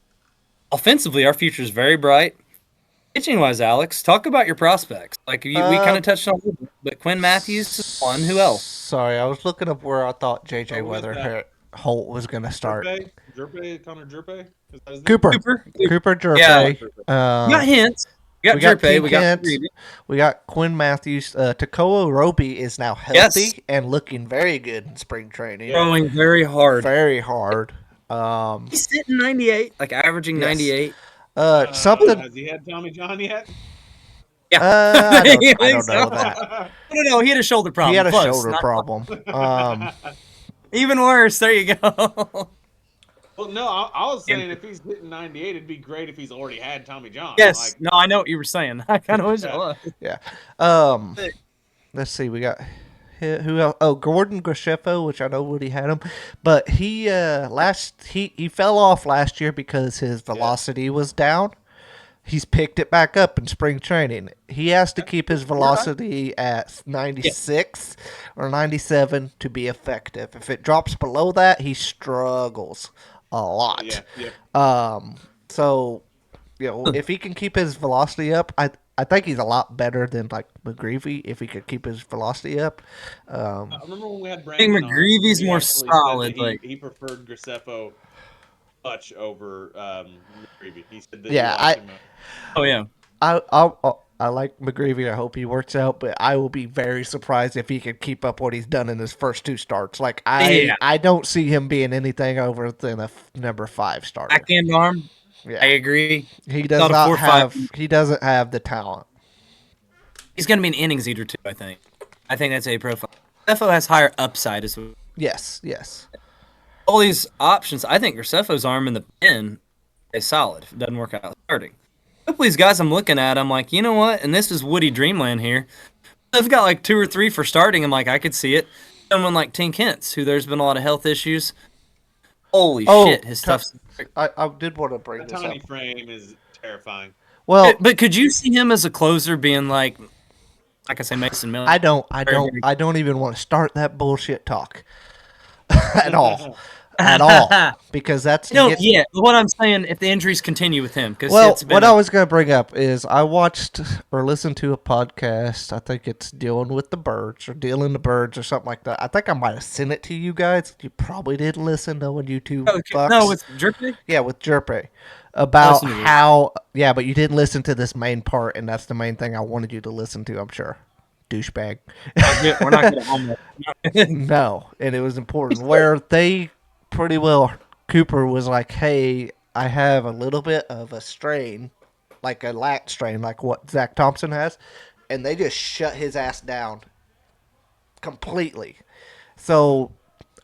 Offensively, our future is very bright. Pitching wise, Alex, talk about your prospects. Like we kind of touched on it, but Quinn Matthews is one. Who else? Sorry, I was looking up where I thought JJ Oh, who is Weather Holt was gonna start. Connor Jerpe? Is that his name? Cooper Cooper. Jerpe. Yeah. We got hints. We got Jerpe. King We got Kent, Reedy. we got Quinn Matthews. Takoa Roby is now healthy Yes. and looking very good in spring training. Throwing very hard. Very hard. He's sitting 98, like averaging Yes. 98. Something. Has he had Tommy John yet? Yeah. I You don't think know so? that. No, he had a shoulder problem. He had a Close, shoulder not- problem. Even worse. There you go. Well, no, I was saying if he's hitting 98, it'd be great if he's already had Tommy John. Yes. Like, No, I know what you were saying. I kind of wish it Yeah. was. Yeah. Let's see. We got who else? Oh, Gordon Grishefo, which I know Woody had him, but he fell off last year because his velocity was down. He's picked it back up in spring training. He has to keep his velocity at 96 or 97 to be effective. If it drops below that, he struggles a lot. yeah. So, if he can keep his velocity up, I think he's a lot better than like McGreevy if he could keep his velocity up. I remember when we had I Brandon think on, McGreevy's he more actually said solid. that Like he preferred Graceffo much over McGreevy. He said that Yeah, he liked him. oh yeah. I like McGreevy. I hope he works out, but I will be very surprised if he can keep up what he's done in his first 2 starts. Like Yeah. I don't see him being anything over than a number 5 starter. Backhand arm. Yeah. I agree. He does Not a not 4-5. have. He doesn't have the talent. He's going to be an innings eater too, I think. I think that's a profile. Graceffo has higher upside as well. Yes. Yes. All these options, I think Graceffo's arm in the pen is solid if it doesn't work out starting. Hopefully these guys I'm looking at, I'm like, you know what? And this is Woody Dreamland here. They've got like 2 or 3 for starting. I'm like, I could see it. Someone like Tink Hintz, who there's been a lot of health issues. Holy shit, his stuff's... I did want to bring The this up. tiny frame is terrifying. Well, But could you see him as a closer being like I say, Mason Miller? I don't even want to start that bullshit talk at all. At all, because that's No, yeah. What I'm saying, if the injuries continue with him, because well, what I was going to bring up is I watched or listened to a podcast. I think it's Dealing with the Birds or Dealing the Birds or something like that. I think I might have sent it to you guys. You probably didn't listen to when YouTube. No, it's Jerpe. Yeah, with Jerpe about Listen to it. how. Yeah, but you didn't listen to this main part, and that's the main thing I wanted you to listen to. I'm sure, douchebag. We're not going to homework. No, and it was important where they pretty well. Cooper was like, "Hey, I have a little bit of a strain, like a lat strain, like what Zach Thompson has," and they just shut his ass down completely. So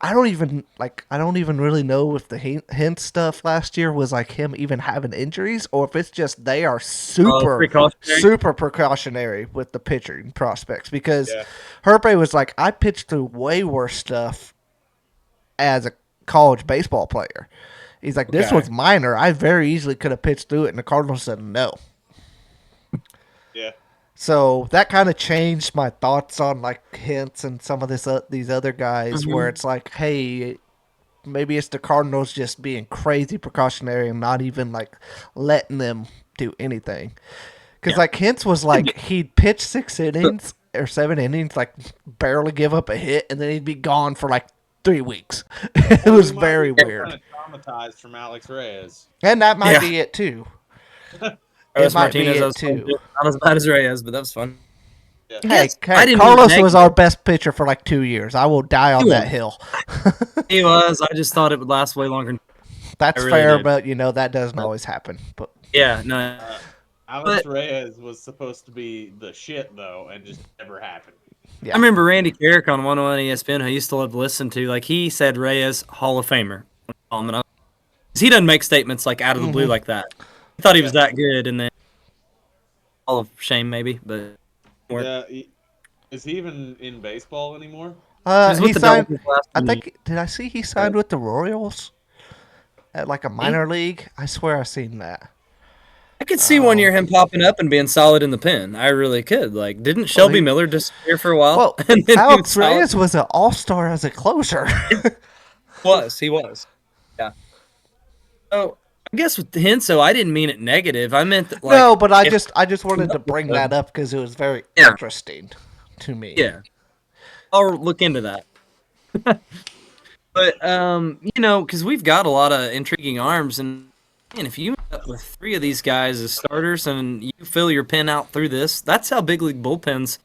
I don't even really know if the hint stuff last year was like him even having injuries, or if it's just they are super precautionary with the pitching prospects because Herpe was like, I pitched through way worse stuff as a college baseball player. He's like, this was minor. I very easily could have pitched through it, and the Cardinals said no. So that kind of changed my thoughts on like Hints and some of these other guys, where it's like, hey, maybe it's the Cardinals just being crazy precautionary and not even like letting them do anything. Because like Hints was like he'd pitch 6 innings or 7 innings, like barely give up a hit, and then he'd be gone for like 3 weeks. It was very weird. Kind of traumatized from Alex Reyes. And that might be it too. Carlos might be Martinez, it, I was too. not as bad as Reyes, but that was fun. Yeah. Hey, I didn't Carlos mean was our best pitcher for like 2 years. I will die on that hill. He was. I just thought it would last way longer. That's really fair, did. but that doesn't always happen. But Yeah, no. Alex Reyes was supposed to be the shit though, and just never happened. yeah. I remember Randy Carrick on 101 ESPN, who I used to love to listen to. Like, he said Reyes, Hall of Famer. He doesn't make statements like out of the blue like that. He thought he was that good, and then Hall of Shame maybe, but Yeah, is he even in baseball anymore? was He with the signed. Dolphins last I year. think did I see he signed with the Royals at like a minor league? I swear I seen that. I could see 1 year him popping up and being solid in the pen. I really could. Like, didn't Shelby Miller disappear for a while? Well, And then he Alex was solid? Reyes was an all-star as a closer. He was. Yeah. So I guess with Henso, I didn't mean it negative. I meant that, like, no, but I just wanted to bring that up because it was very interesting to me. Yeah. I'll look into that. But because we've got a lot of intriguing arms, and man, if you end up with 3 of these guys as starters and you fill your pen out through this, that's how big league bullpens,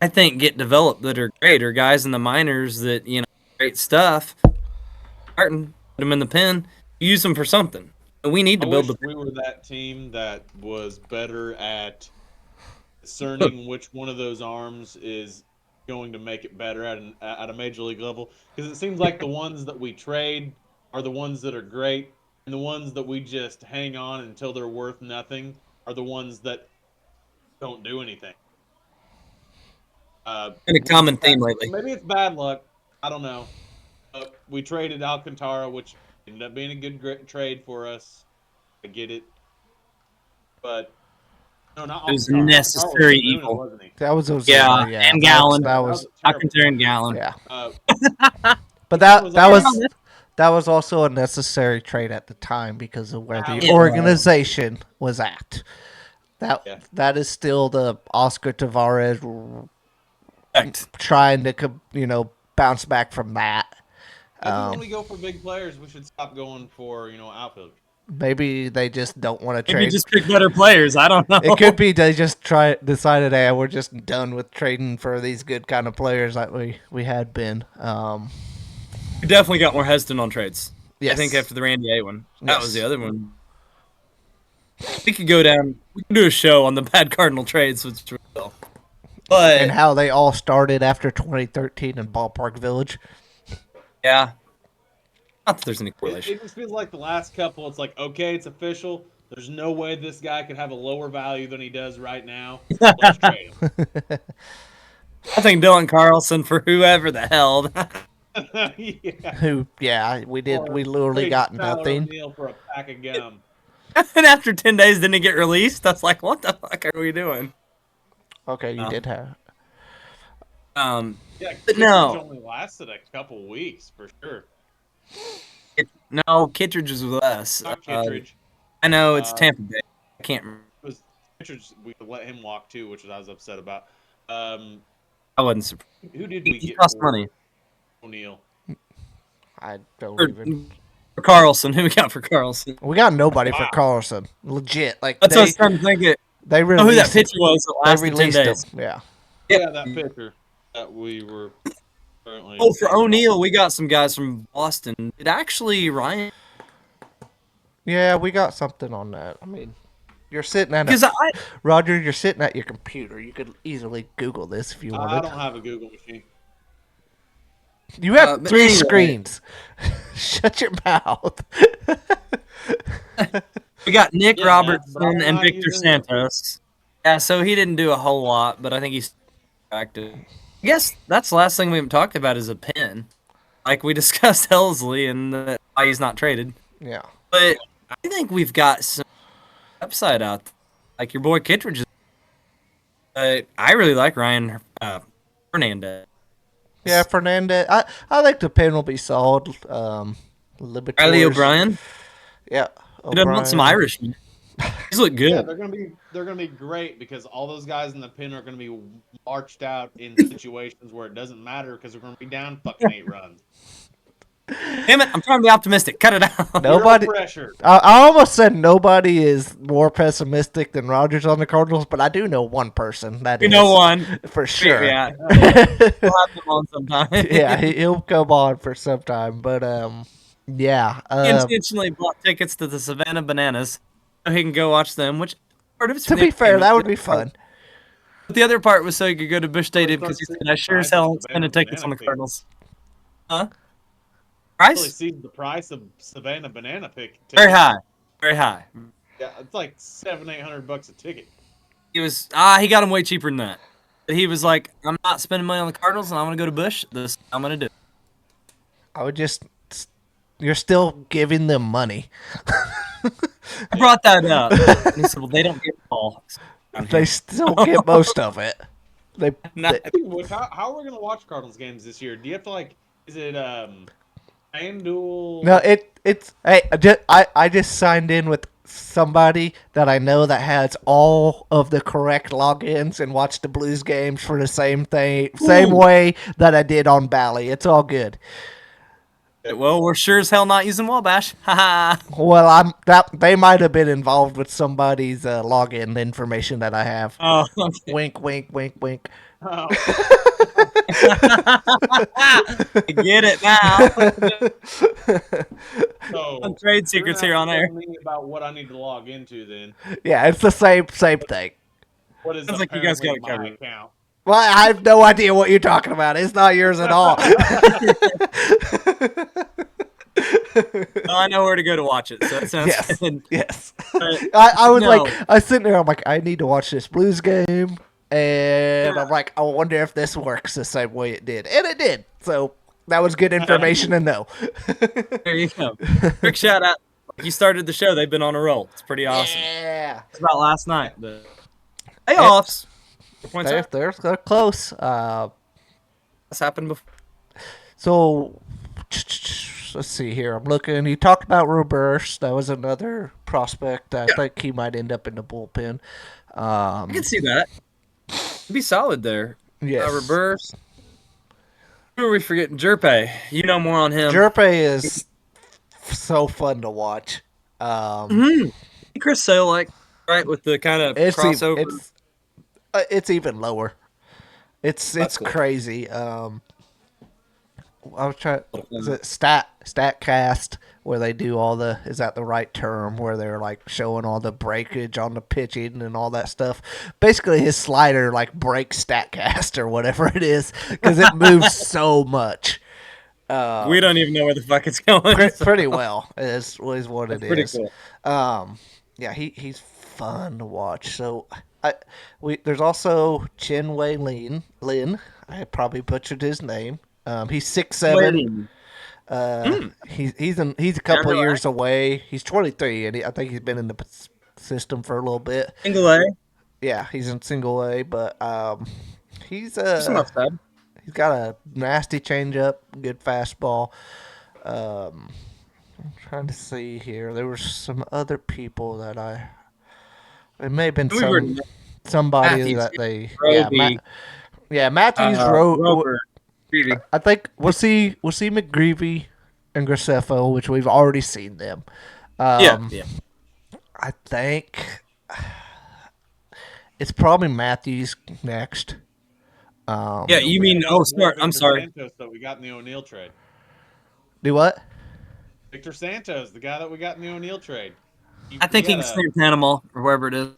I think, get developed that are great, or guys in the minors that, great stuff. Martin, put them in the pen, use them for something. And we need to build the. We were that team that was better at discerning which one of those arms is going to make it better at a major league level, because it seems like the ones that we trade are the ones that are great, and the ones that we just hang on until they're worth nothing are the ones that don't do anything. Been a common theme lately. Maybe it's bad luck. I don't know. We traded Alcantara, which ended up being a good trade for us. I get it, but no, not It was Alcantara. necessary Alcantara was evil. wasn't he? That was Ozuna, Yeah, and Gallon. That was Alcantara and Gallon. yeah. Uh, But that was also a necessary trade at the time because of where the organization was at. That is still the Oscar Tavares trying to bounce back from that. when we go for big players, we should stop going for outfielders. Maybe they just don't want to Maybe trade. just pick better players. I don't know. It could be they just decided, hey, we're just done with trading for these good kind of players like we had been. We definitely got more hesitant on trades. Yes. I think after the Randy A one. That was the other one. We could go down. We can do a show on the bad Cardinal trades, which we will. But and how they all started after 2013 in Ballpark Village. Yeah. Not that there's any correlation. It just feels like the last couple, it's like, okay, it's official. There's no way this guy could have a lower value than he does right now. Let's trade him. I think Dylan Carlson for whoever the hell. We did. We literally got nothing. O'Neal for a pack of gum. And after 10 days, didn't he get released? That's like, what the fuck are we doing? Okay, you did have. Yeah, but no. It only lasted a couple weeks for sure. No, Kittredge was with us. Not Kittredge. I know it's Tampa Bay. I can't remember. It was Kittredge. We let him walk too, which I was upset about. I wasn't surprised. Who did we He get? cost money. O'Neal. I don't even. For Carlson, who we got for Carlson? We got nobody for Carlson. Legit, like That's what I was trying to think. They who that pitcher was that lasted 10 days. Him. Yeah. Yeah, that pitcher that we were currently. Oh, for O'Neal, we got some guys from Boston. Did actually Ryan? Yeah, we got something on that. I mean, you're sitting at Roger. You're sitting at your computer. You could easily Google this if you wanted. I don't have a Google machine. You have 3 screens. Shut your mouth. We got Nick Robertson man, and Victor Santos. Yeah, so he didn't do a whole lot, but I think he's active. I guess that's the last thing we haven't talked about is a pin. Like we discussed Helsley and why he's not traded. Yeah. But I think we've got some upside out there. Like your boy Kittredge. I really like Ryan Fernandez. Yeah, Fernandez. I think the pin will be solid. Riley Liberators. O'Brien. Yeah, He doesn't want some O'Brien. Irishmen. He's look Yeah, good. they're gonna be great because all those guys in the pin are gonna be marched out in situations where it doesn't matter because they're gonna be down fucking 8 runs. Damn it! I'm trying to be optimistic. Cut it out. Nobody. Zero pressure. I almost said nobody is more pessimistic than Rogers on the Cardinals, but I do know one person that You is know one. for sure. Yeah. We'll have him on sometime. Yeah, he'll come on for some time, but yeah. He intentionally bought tickets to the Savannah Bananas so he can go watch them. Which part of it's To be fair, that would be fun. But the other part was so he could go to Busch Stadium because he Starts said, "I sure as seeing hell the ain't spending Savannah tickets on the Banana Cardinals." Huh? Really Price? sees the price of Savannah banana pick. Very high. Very high. Yeah, it's like $700-800 a ticket. He was he got him way cheaper than that. But he was like, "I'm not spending money on the Cardinals, and I'm gonna go to Busch. This I'm gonna do." I would just. You're still giving them money. I brought that up, and he said, "Well, they don't get the ball." They still get most of it. They, Not- How are we gonna watch Cardinals games this year? Do you have to like? Is it FanDuel? no, it's. Hey, I just signed in with somebody that I know that has all of the correct logins and watched the Blues games for the same way that I did on Bally. It's all good. Well, we're sure as hell not using Wabash. Ha ha. Well, they might have been involved with somebody's login information that I have. Oh, okay. Wink, wink, wink, wink. Oh, I get it now. so Some trade you're secrets gonna here on have to air. tell me about what I need to log into then. Yeah, it's the same thing. What is Sounds like you guys got it apparently covered. my account? Well, I have no idea what you're talking about. It's not yours at all. Well, I know where to go to watch it. So that sounds Yes, good. yes. But I was no. like, I was sitting there. I'm like, I need to watch this Blues game, and I'm like, I wonder if this works the same way it did, and it did. So that was good information to know. There you go. Quick shout out. You started the show. They've been on a roll. It's pretty awesome. Yeah, It's about last night. But playoffs. Points out. they're close. That's happened before. So let's see here. I'm looking. You talked about Roberts. That was another prospect. I think he might end up in the bullpen. I can see that. Be solid there. Yes. Reverse. Who are we forgetting? Jerpe. You know more on him. Jerpe is so fun to watch. Chris Sale, like, right, with the kind of crossover. It's even lower. It's cool. crazy. I was trying. Is it Statcast where they do all the? Is that the right term? Where they're like showing all the breakage on the pitching and all that stuff. Basically, his slider like breaks Statcast or whatever it is because it moves so much. We don't even know where the fuck it's going. Pretty well is what it Pretty is. cool. Yeah, he's fun to watch. So there's also Chinwei Lin. I probably butchered his name. He's 6'7". He's a couple of years away. He's 23, and I think he's been in the system for a little bit. Single A. Yeah, he's in single A, but he's Some upside. he's got a nasty changeup, good fastball. I'm trying to see here. There were some other people that it may have been somebody Matthews. that they Roby. Matthews Roper. Greavy. I think we'll see McGreevy and Graceffo, which we've already seen them. Yeah. I think it's probably Matthews next. Yeah, you mean? Oh, sorry. I'm sorry. Santos that we got in the O'Neill trade. Do what? Victor Santos, the guy that we got in the O'Neill trade. I think he can stay in Panama or wherever it is.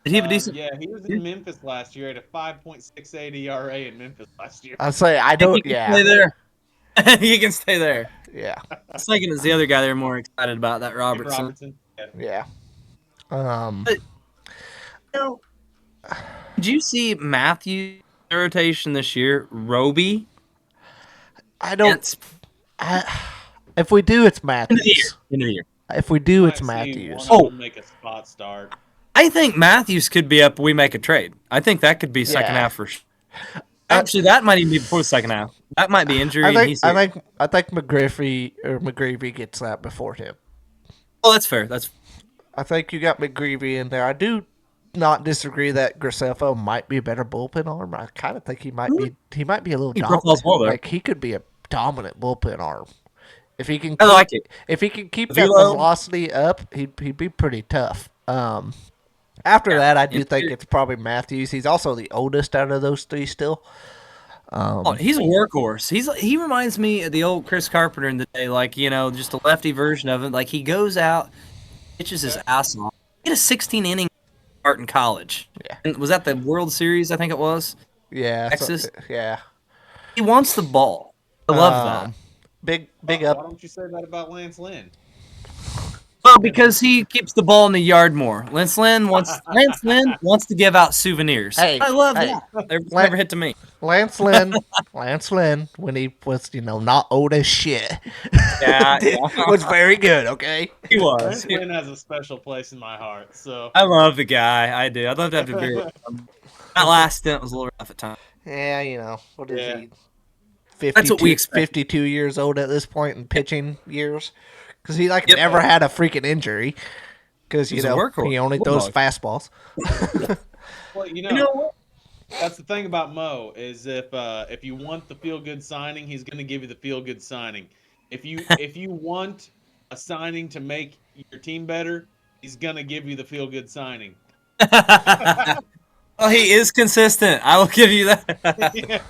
Did he have a decent? Yeah, he was in Memphis last year at a 5.68 ERA in Memphis last year. I'll say I He don't. can Yeah, stay there. He can stay there. yeah, I was thinking it's the other guy they're more excited about, that Robertson. Yeah. yeah. Did you see Matthew rotation this year? Roby? I don't. If we do, it's End of the year. Matthews. End of the year. If we do, it's I've seen Matthews. one of them make a spot start. I think Matthews could be up. We make a trade. I think that could be second Yeah. half for sure. Actually, that might even be before the second half. That might be injury. I think McGreevy gets that before him. Oh, that's fair. That's I think you got McGreevy in there. I do not disagree that Graceffo might be a better bullpen arm. I kind of think he might be a little profiles dominant. well there. Like he could be a dominant bullpen arm. If he can I like it. If he can keep that Velo. velocity up, he'd be pretty tough. After that, I do think it's probably Matthews. He's also the oldest out of those three still. Oh, he's a workhorse. He reminds me of the old Chris Carpenter in the day, like, just a lefty version of him. Like, he goes out, pitches his ass off. He had a 16-inning start in college. Yeah. And was that the World Series, I think it was? Yeah, Texas? Yeah. He wants the ball. I love that. Big Why up. don't you say that about Lance Lynn? Well, because he keeps the ball in the yard more. Lance Lynn wants to give out souvenirs. Hey, I love hey. that. They're never hit to me. Lance Lynn, when he was, not old as shit, Yeah, was very good. Okay. he was. Lance Lynn has a special place in my heart. So I love the guy. I do. I'd love to have a beer with him. That last stint was a little rough at times. Yeah, what is Yeah. he? 52, That's what we expect. 52 years old at this point in pitching years, because he Yep. never had a freaking injury. Because He's a workhorse. he only throws fastballs. well, You know what? that's the thing about Mo is if you want the feel good signing, he's going to give you the feel good signing. If you want a signing to make your team better, he's going to give you the feel good signing. Well, he is consistent. I will give you that.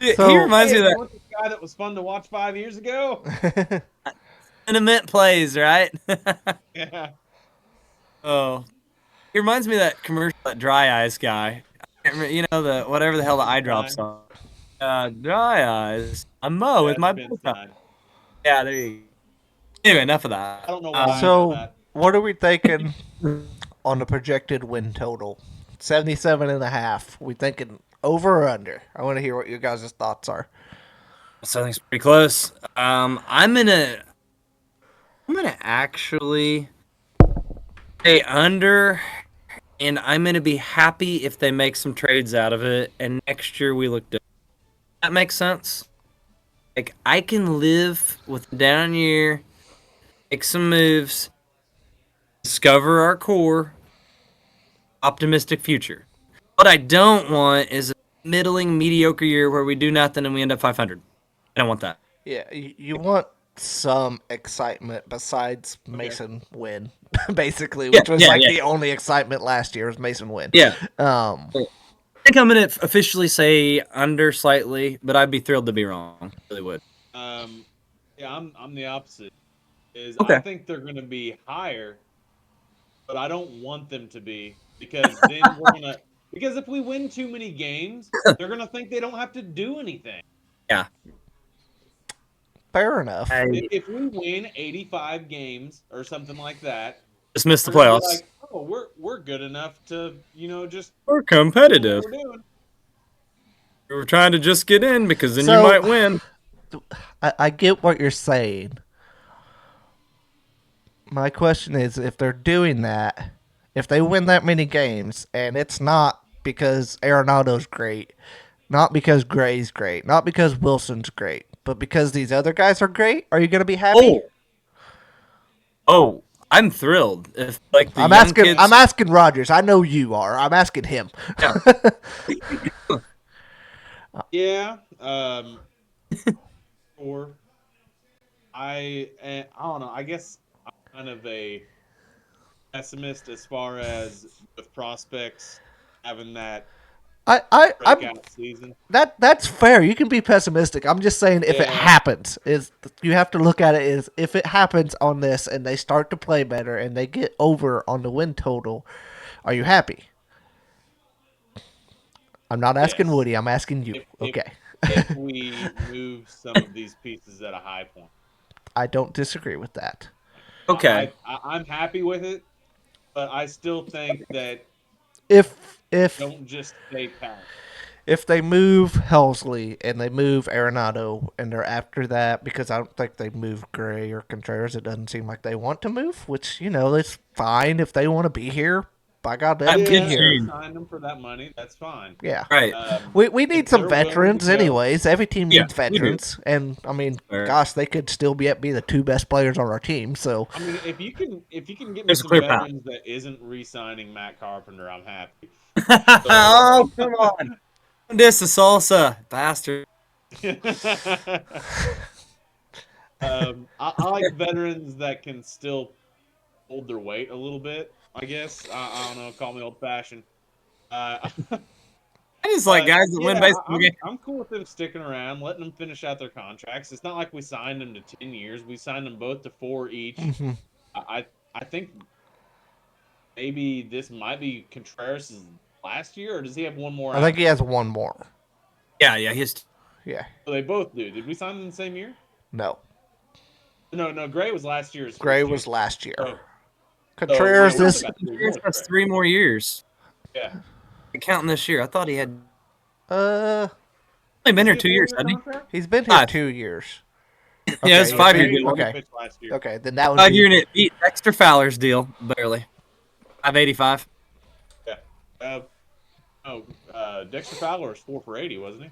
Yeah. So- He reminds me Hey, of you that want the guy that was fun to watch 5 years ago? sentiment plays, right? Yeah. Oh, he reminds me of that commercial, that Dry Eyes guy. I can't remember, the whatever the hell the eye drops on. Dry Eyes. I'm Mo with my That's bow Vince tie. Stein. Yeah, there you go. Anyway, enough of that. I don't know why. I know So, that. what are we thinking on the projected win total? 77.5. We thinking over or under? I want to hear what your guys' thoughts are. So I think it's pretty close. I'm gonna actually say under, and I'm gonna be happy if they make some trades out of it, and next year we look different. That makes sense. Like, I can live with a down year, make some moves, discover our core, optimistic future. What I don't want is a middling, mediocre year where we do nothing and we end up 500. I don't want that. Yeah, you want some excitement besides Mason win, basically, which was the only excitement last year was Mason win. Yeah. Um, I think I'm going to officially say under slightly, but I'd be thrilled to be wrong. Really would. Yeah, I'm the opposite. Okay. I think they're going to be higher, but I don't want them to be because then we're gonna. Because if we win too many games, they're gonna think they don't have to do anything. Yeah. fair enough. If we win 85 games or something like that, Just missed the they're gonna be playoffs. like, oh, we're good enough to just We're do competitive. what we're doing. We were trying to just get in because then So- you might win. I get what you're saying. My question is, if they're doing that, if they win that many games, and it's not because Arenado's great, not because Gray's great, not because Wilson's great, but because these other guys are great, are you going to be happy? Oh, I'm thrilled. If like the I'm young asking. kids, I'm asking Rogers. I know you are. I'm asking him. Yeah. Or I don't know. I guess I'm kind of a pessimist as far as with prospects having that I'm breakout season. that's fair. You can be pessimistic. I'm just saying if it Yeah. happens, is you have to look at it as if it happens on this and they start to play better and they get over on the win total, are you happy? I'm not asking Yes. Woody. I'm asking you. If- Okay. If we move some of these pieces at a high point. I don't disagree with that. Okay. I'm happy with it, but I still think that If don't just stay pat. if they move Helsley and they move Arenado and they're after that, because I don't think they move Gray or Contreras, it doesn't seem like they want to move, which, it's fine if they want to be here. I got That that could in here. change. Signed them for that money. That's fine. Yeah. Right. We need if some they're willing to veterans, go- anyways. Every team Yeah, needs we do. veterans, and I mean, Fair. gosh, they could still be the two best players on our team. So I mean, if you can get me There's a some clear path. veterans that isn't re-signing Matt Carpenter, I'm happy. Oh, come on. This is salsa, bastard. I like veterans that can still hold their weight a little bit. I guess I don't know. Call me old-fashioned. I just like guys that win baseball games. I'm cool with them sticking around, letting them finish out their contracts. It's not like we signed them to 10 years. We signed them both to 4 each. Mhm. I think maybe this might be Contreras' last year, or does he have one more? I think he has one more. Yeah, he's Yeah. So they both do. Did we sign them in the same year? No. No. Gray was last year's. Gray first was year. last year. So- Contreras so, yeah, this. we got 3 Contreras more, has Gray. 3 more years. Yeah. Counting this year, I thought he had Uh, only been here Is 2 he a years, 4-year hasn't he? contract? he's been here 5. 2 years. Yeah, it's Okay, 5 Yeah, year he deal. only Okay. pitched last year. Okay, then that would 5 be year and it beat Dexter Fowler's deal barely. 585. Yeah. Dexter Fowler was 4 for 80, wasn't he?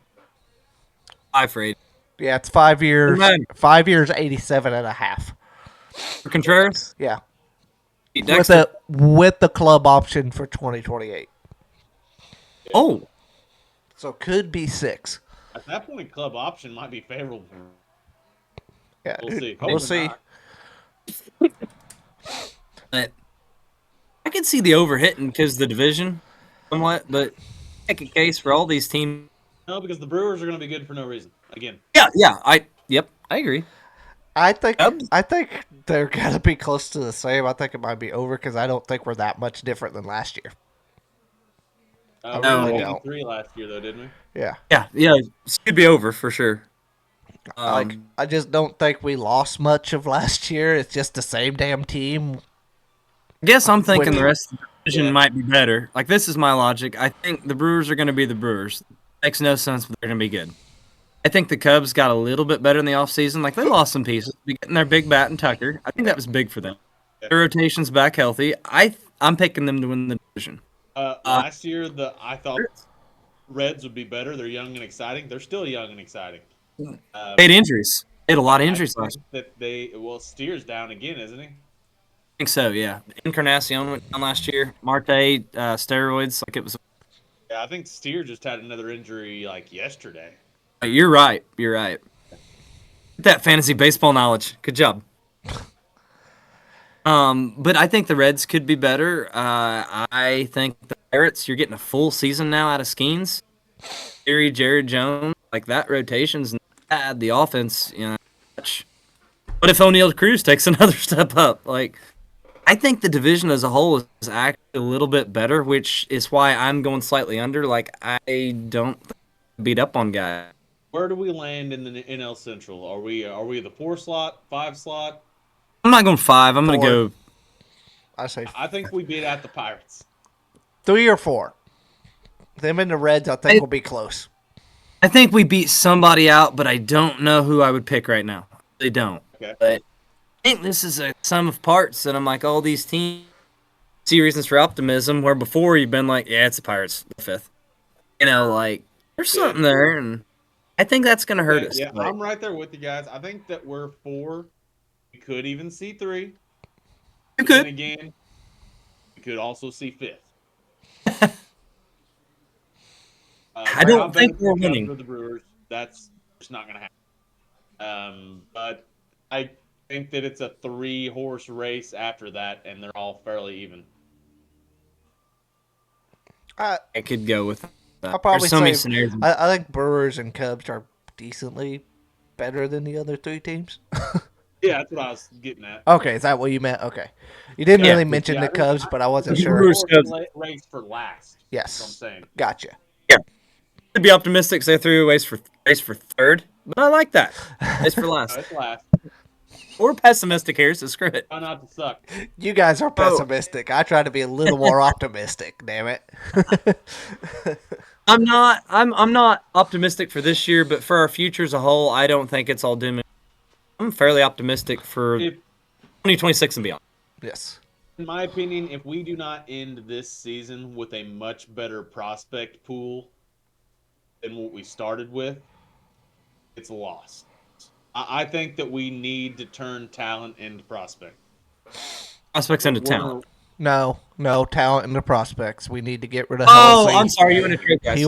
5 for 80. yeah, it's 5 years. Man. 5 years, 87.5. For Contreras, Yeah, beat with Dexter. the club option for 2028. Oh, So could be 6. At that point, club option might be favorable. Yeah, We'll see. We'll see. but I could see the overhitting because of the division somewhat, but make a case for all these teams. No, because the Brewers are going to be good for no reason. Again. Yeah, I agree. I think Cubs? they're gonna be close to the same. I think it might be over because I don't think we're that much different than last year. We No. won really don't. 83 last year, though, didn't we? Yeah, Yeah, it could be over for sure. I just don't think we lost much of last year. It's just the same damn team. I guess I'm thinking With- the rest of the division Yeah. might be better. Like, this is my logic. I think the Brewers are going to be the Brewers. Makes no sense, but they're going to be good. I think the Cubs got a little bit better in the offseason. Like, they lost some pieces. Getting their big bat and Tucker. I think that was big for them. Yeah. Their rotation's back healthy. I'm picking them to win the division. Last year, I thought Reds would be better. They're young and exciting. Ththey still young and exciting. They had injuries. They had a lot of injuries I last think that Steer's down again, isn't he? I think so, yeah. Encarnacion went down last year. Marte, steroids. Like, it was. Yeah, I think Steer just had another injury like yesterday. You're right. Get that fantasy baseball knowledge. Good job. But I think the Reds could be better. I think the Pirates, you're getting a full season now out of Skeens. Theory, Jared Jones, like that rotation's not bad. The offense, much. But if O'Neal Cruz takes another step up, like, I think the division as a whole is actually a little bit better, which is why I'm going slightly under. Like, I don't beat up on guys. Where do we land in the NL Central? Are we the 4 slot, 5 slot? I'm not going 5. I'm going to 4. go. I say I think we beat out the Pirates. 3 or 4. Them and the Reds, I think, will be close. I think we beat somebody out, but I don't know who I would pick right now. They don't. Okay. But I think this is a sum of parts, and I'm like, all these teams see reasons for optimism, where before you've been like, yeah, it's the Pirates, the 5th. Like, there's something there, and I think that's going to hurt us. Yeah, Like, I'm right there with you guys. I think that we're 4. We could even see 3. you And could. again, we could also see 5th. I don't think we're winning. For the Brewers, that's just not going to happen. But I think that it's a 3-horse race after that, and they're all fairly even. I I could go with that. I'll probably There's so many say scenarios. I think Brewers and Cubs are decently better than the other 3 teams. Yeah, that's what I was getting at. Okay, is that what you meant? Okay, you didn't Yeah. really mention Yeah, the Cubs, but I wasn't The sure. Brewers- Race for last. Yes, That's what I'm saying. gotcha. To be optimistic, say threw race for 3rd, but I like that. Race for last. That's last. Or pessimistic here, so screw it. Try not to suck. You guys are pessimistic. I try to be a little more optimistic. Damn it. I'm not optimistic for this year, but for our future as a whole, I don't think it's all doom. I'm fairly optimistic for If 2026 and beyond. Yes. In my opinion, if we do not end this season with a much better prospect pool than what we started with, it's lost. I think that we need to turn talent into prospect. Prospects into talent. No, talent into prospects. We need to get rid of Oh, Helsley. I'm sorry. You want to trade guys?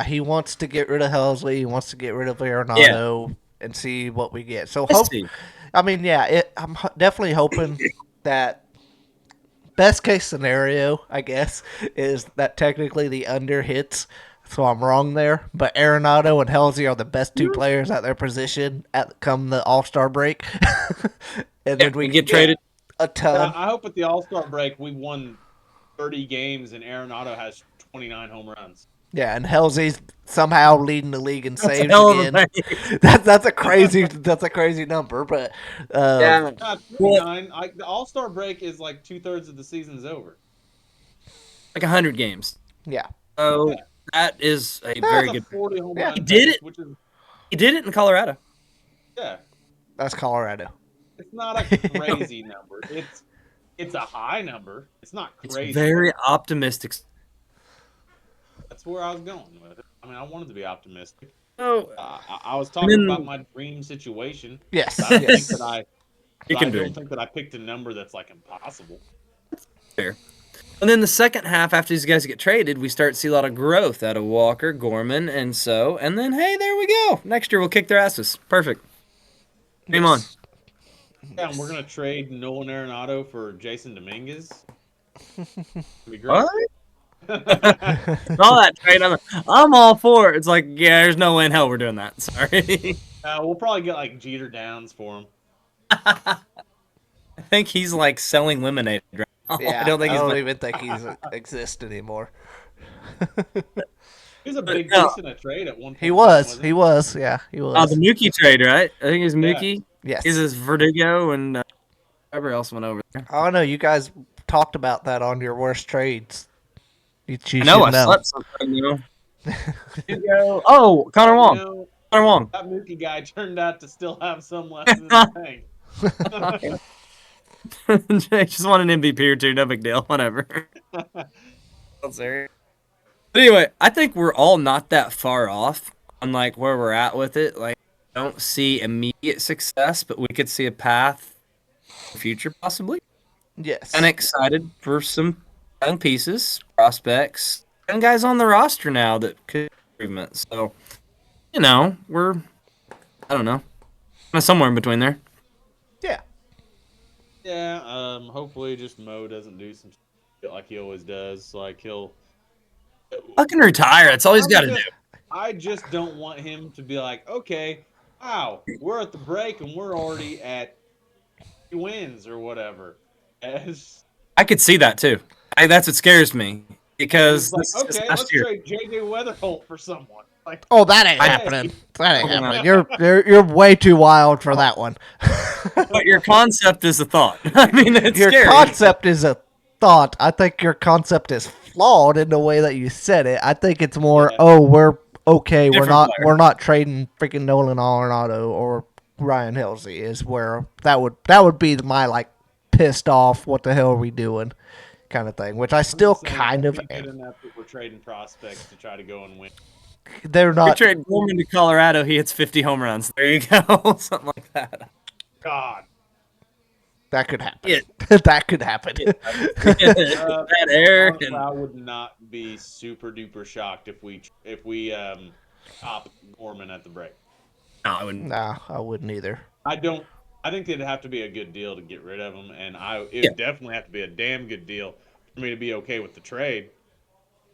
He wants to get rid of Helsley. He wants to get rid of Arenado and see what we get. So I'm definitely hoping that best case scenario, I guess, is that technically the under hits. So I'm wrong there, but Arenado and Helsley are the best two players at their position at come the All-Star break, and then we get traded a ton. I hope at the All-Star break we won 30 games and Arenado has 29 home runs. Yeah, and Helsley's somehow leading the league in saves again. That's a crazy number, but 29. The All-Star break is like 2/3 of the season's over. Like 100 games. Yeah. So that is a very good. 40 home run He did pace, it. He did it in Colorado. Yeah. That's Colorado. It's not a crazy number. It's a high number. It's not crazy. It's very optimistic. That's where I was going with it. I mean, I wanted to be optimistic. Oh, I was talking about my dream situation. Yes. I don't think that don't think that I picked a number that's like impossible. Fair. And then the second half, after these guys get traded, we start to see a lot of growth out of Walker, Gorman, and then hey, there we go. Next year we'll kick their asses. Perfect. Game on. Yeah, and we're gonna trade Nolan Arenado for Jason Dominguez. Be great. What? All that trade, I'm all for it. It's like, yeah, there's no way in hell we're doing that. Sorry. We'll probably get like Jeter Downs for him. I think he's like selling lemonade right now. Yeah, I don't even think he exists anymore. He was a big piece in a trade at one point. He was. Yeah, he was. Oh, the Mookie trade, right? I think it was Mookie. Yes. He's his Vertigo and whoever else went over there. I don't know. You guys talked about that on your worst trades. You I know. I slept something, you know. Oh, Connor Wong. Connor Wong. That Mookie guy turned out to still have some left in the tank. Just want an MVP or two. No big deal. Whatever. But anyway, I think we're all not that far off on like where we're at with it. Like, I don't see immediate success, but we could see a path in the future possibly. Yes. And excited for some young pieces, prospects, and guys on the roster now that could improvement. So, you know, we're, I don't know, kind of somewhere in between there. Yeah. Yeah. Hopefully, just Mo doesn't do some shit like he always does. Like he'll fucking retire. That's all he's got to do. I just don't want him to be like, okay, wow, we're at the break and we're already at 3 wins or whatever. I could see that too. That's what scares me because like, okay, let's trade JJ Weatherholt for someone. Like, oh, that ain't happening. That ain't happening. You're way too wild for that one. But your concept is a thought. I mean, it's your scary. concept is a thought. I think your concept is flawed in the way that you said it. I think it's more, we're okay. We're not trading freaking Nolan Arenado or Ryan Helsley. Is where that would be my like pissed off. What the hell are we doing? Kind of thing. Which I still kind of am. Good enough that we're trading prospects to try to go and win. They're not. We trade Gorman to Colorado. He hits 50 home runs. There you go. Something like that. God. That could happen. Yeah. That could happen. That air. Honestly, I would not be super duper shocked if we top Gorman at the break. No, I wouldn't. Nah, I wouldn't either. I think it'd have to be a good deal to get rid of him, and it would definitely have to be a damn good deal for me to be okay with the trade.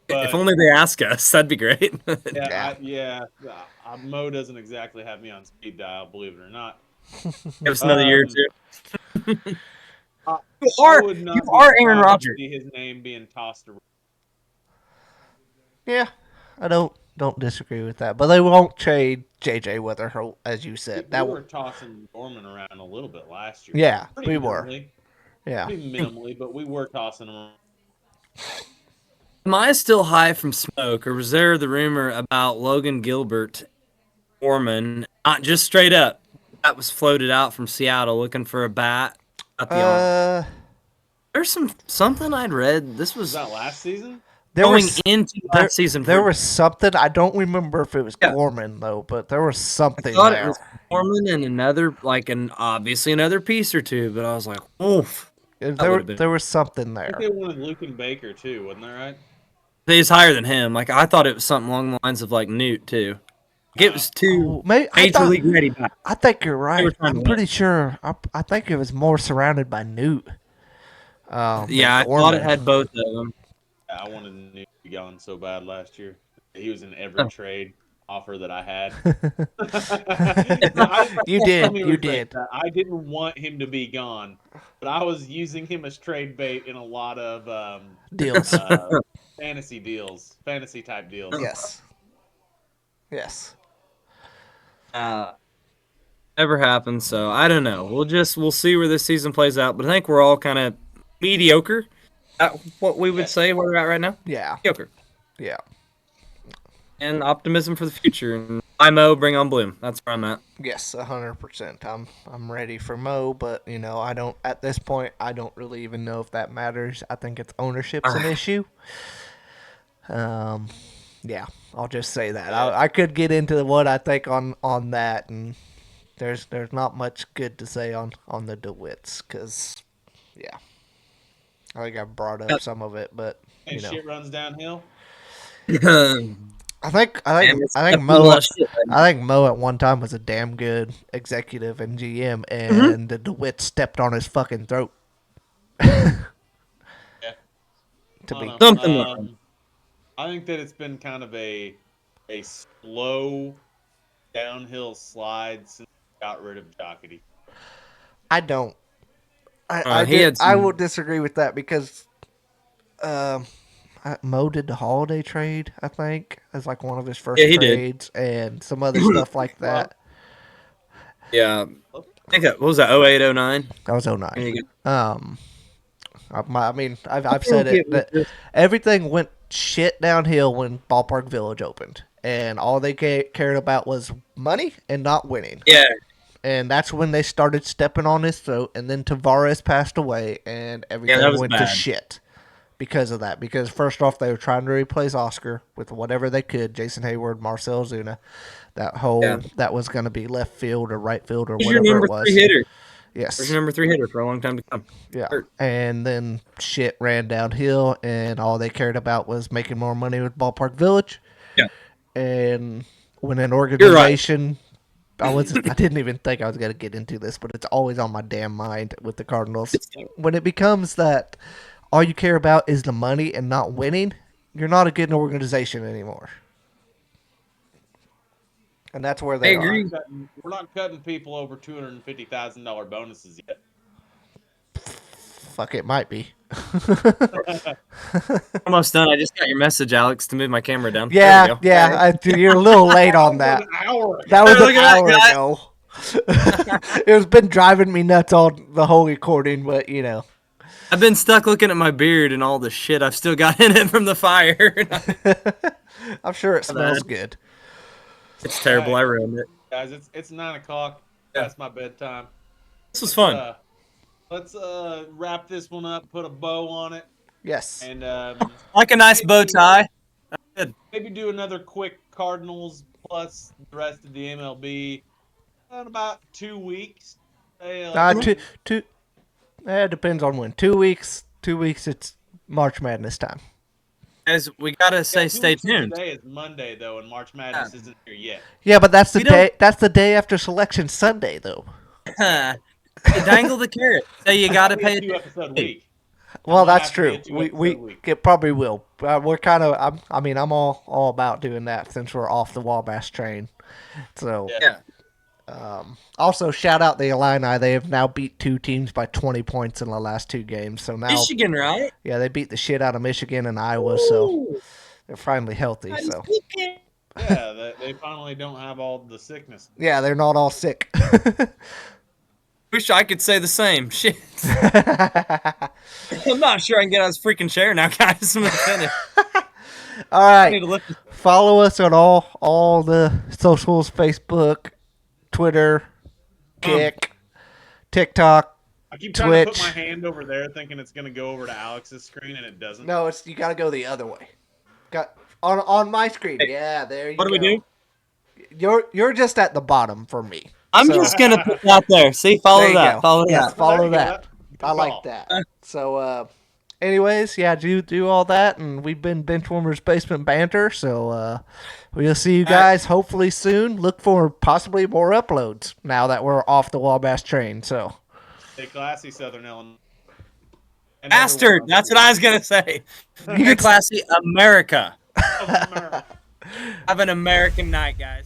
But, if only they ask us, that'd be great. Mo doesn't exactly have me on speed dial, believe it or not. Give us another year or two. You you are Aaron Rodgers. See his name being tossed around. Yeah, I don't disagree with that, but they won't trade JJ Weatherholt, as you said. We were tossing Gorman around a little bit last year. Yeah, pretty we were. Minimally. Yeah, pretty minimally, but we were tossing him around. Am I still high from smoke, or was there the rumor about Logan Gilbert, Gorman, not just straight up? That was floated out from Seattle looking for a bat. There's There's something I'd read. This Was was that last season? going into last season. There was something. I don't remember if it was Yeah. Gorman though, but there was I something thought there. it was Foreman and obviously another piece or two, but I was like, oof. There was something I there. think they wanted Luke and Baker too, wasn't that right? He's higher than him. Like I thought it was something along the lines of like Newt too. Like, it was two Maybe major league ready backs. I think you're They right. were trying I'm to pretty sure. I think it was more surrounded by Newt. Yeah, I thought Gorman. it had both of them. I wanted Newt to be gone so bad last year. He was in every trade offer that I had. You did. You did. I didn't want him to be gone, but I was using him as trade bait in a lot of Deals. fantasy type deals. Yes. Yes. Never happened, so I don't know. We'll see where this season plays out, but I think we're all kind of mediocre at what we would say where we're at right now. Yeah. Mediocre. Yeah. And optimism for the future. And IMO, bring on Bloom. That's where I'm at. Yes, 100%. I'm ready for Mo, but I don't at this point. I don't really even know if that matters. I think it's ownership's an issue. Yeah, I'll just say that. I could get into what I think on that, and there's not much good to say on the DeWitts because, yeah, I think I've brought up some of it, but And shit runs downhill. I think Mo at one time was a damn good executive and GM, and the DeWitt stepped on his fucking throat. Yeah. To be Something. I think that it's been kind of a slow downhill slide since we got rid of Jockety. I don't. He had I some- will disagree with that because Mo did the holiday trade, I think, as like one of his first Yeah, he did. trades, and some other stuff like that. Yeah. I think what was that, 08, 09? That was 09. There you go. I mean, I've said it that everything went shit downhill when Ballpark Village opened, and all they cared about was money and not winning. Yeah. And that's when they started stepping on his throat, and then Tavares passed away, and everything that was went bad. to shit because of that. Because first off, they were trying to replace Oscar with whatever they could, Jason Hayward, Marcel Zuna, that was going to be left field or right field or Who's your whatever number it was. 3 hitter? Yes. Where's your number 3 hitter for a long time to come? Yeah. Hurt. And then shit ran downhill, and all they cared about was making more money with Ballpark Village. Yeah. And when an organization, I didn't even think I was going to get into this, but it's always on my damn mind with the Cardinals. When it becomes that all you care about is the money and not winning, you're not a good organization anymore. And that's where they I agree. are. We're not cutting people over $250,000 bonuses yet. Fuck, it might be. Almost done. I just got your message, Alex, to move my camera down. Yeah, There we go. yeah. You're a little late on that. An hour. That was Look an at hour that ago. It was been driving me nuts all the whole recording, but I've been stuck looking at my beard and all the shit I've still got in it from the fire. I'm sure it smells good. It's terrible. I ruined it. Guys, it's 9 o'clock. Yeah. That's my bedtime. This was fun. Let's wrap this one up, put a bow on it, Yes. and Like a nice bow tie. maybe do another quick Cardinals plus the rest of the MLB in about 2 weeks. Two. It depends on when. 2 weeks. 2 weeks. It's March Madness time. Guys, we gotta say, stay tuned. Today is Monday though, and March Madness isn't here yet. Yeah, but that's the We don't- day. That's the day after Selection Sunday, though. Dangle the carrot. So you gotta Probably a pay. 2-episode week. Well, might that's have to be true. a 2-episode We week. it probably will. We're kind of. I'm all about doing that since we're off the Wabash train. So. Yeah. Also, shout out the Illini. They have now beat 2 teams by 20 points in the last 2 games. So now, Michigan, right? yeah, they beat the shit out of Michigan and Iowa. So they're finally healthy. So Yeah, they finally don't have all the sickness. yeah, they're not all sick. Wish I could say the same. Shit. I'm not sure I can get out of this freaking chair now, guys. I'm gonna finish. All I need right, to lift this. follow us on all the socials: Facebook, Twitter, Kick, TikTok, I keep trying to put Twitch. my hand over there, thinking it's gonna go over to Alex's screen, and it doesn't. No, you got to go the other way. Got on my screen. Yeah, there you go. What do we do? You're just at the bottom for me. I'm So, just gonna put that there. See, there follow you that. go. Follow Yes, that. follow There you go. that. Good I like call. that. So, anyways, yeah, do all that, and we've been Benchwarmers Basement Banter. So, we'll see you guys hopefully soon. Look for possibly more uploads now that we're off the Wabash train. So, Stay classy, Southern Illinois. And Bastard. everyone That's else what I was gonna say. You classy America. here. Have an American night, guys.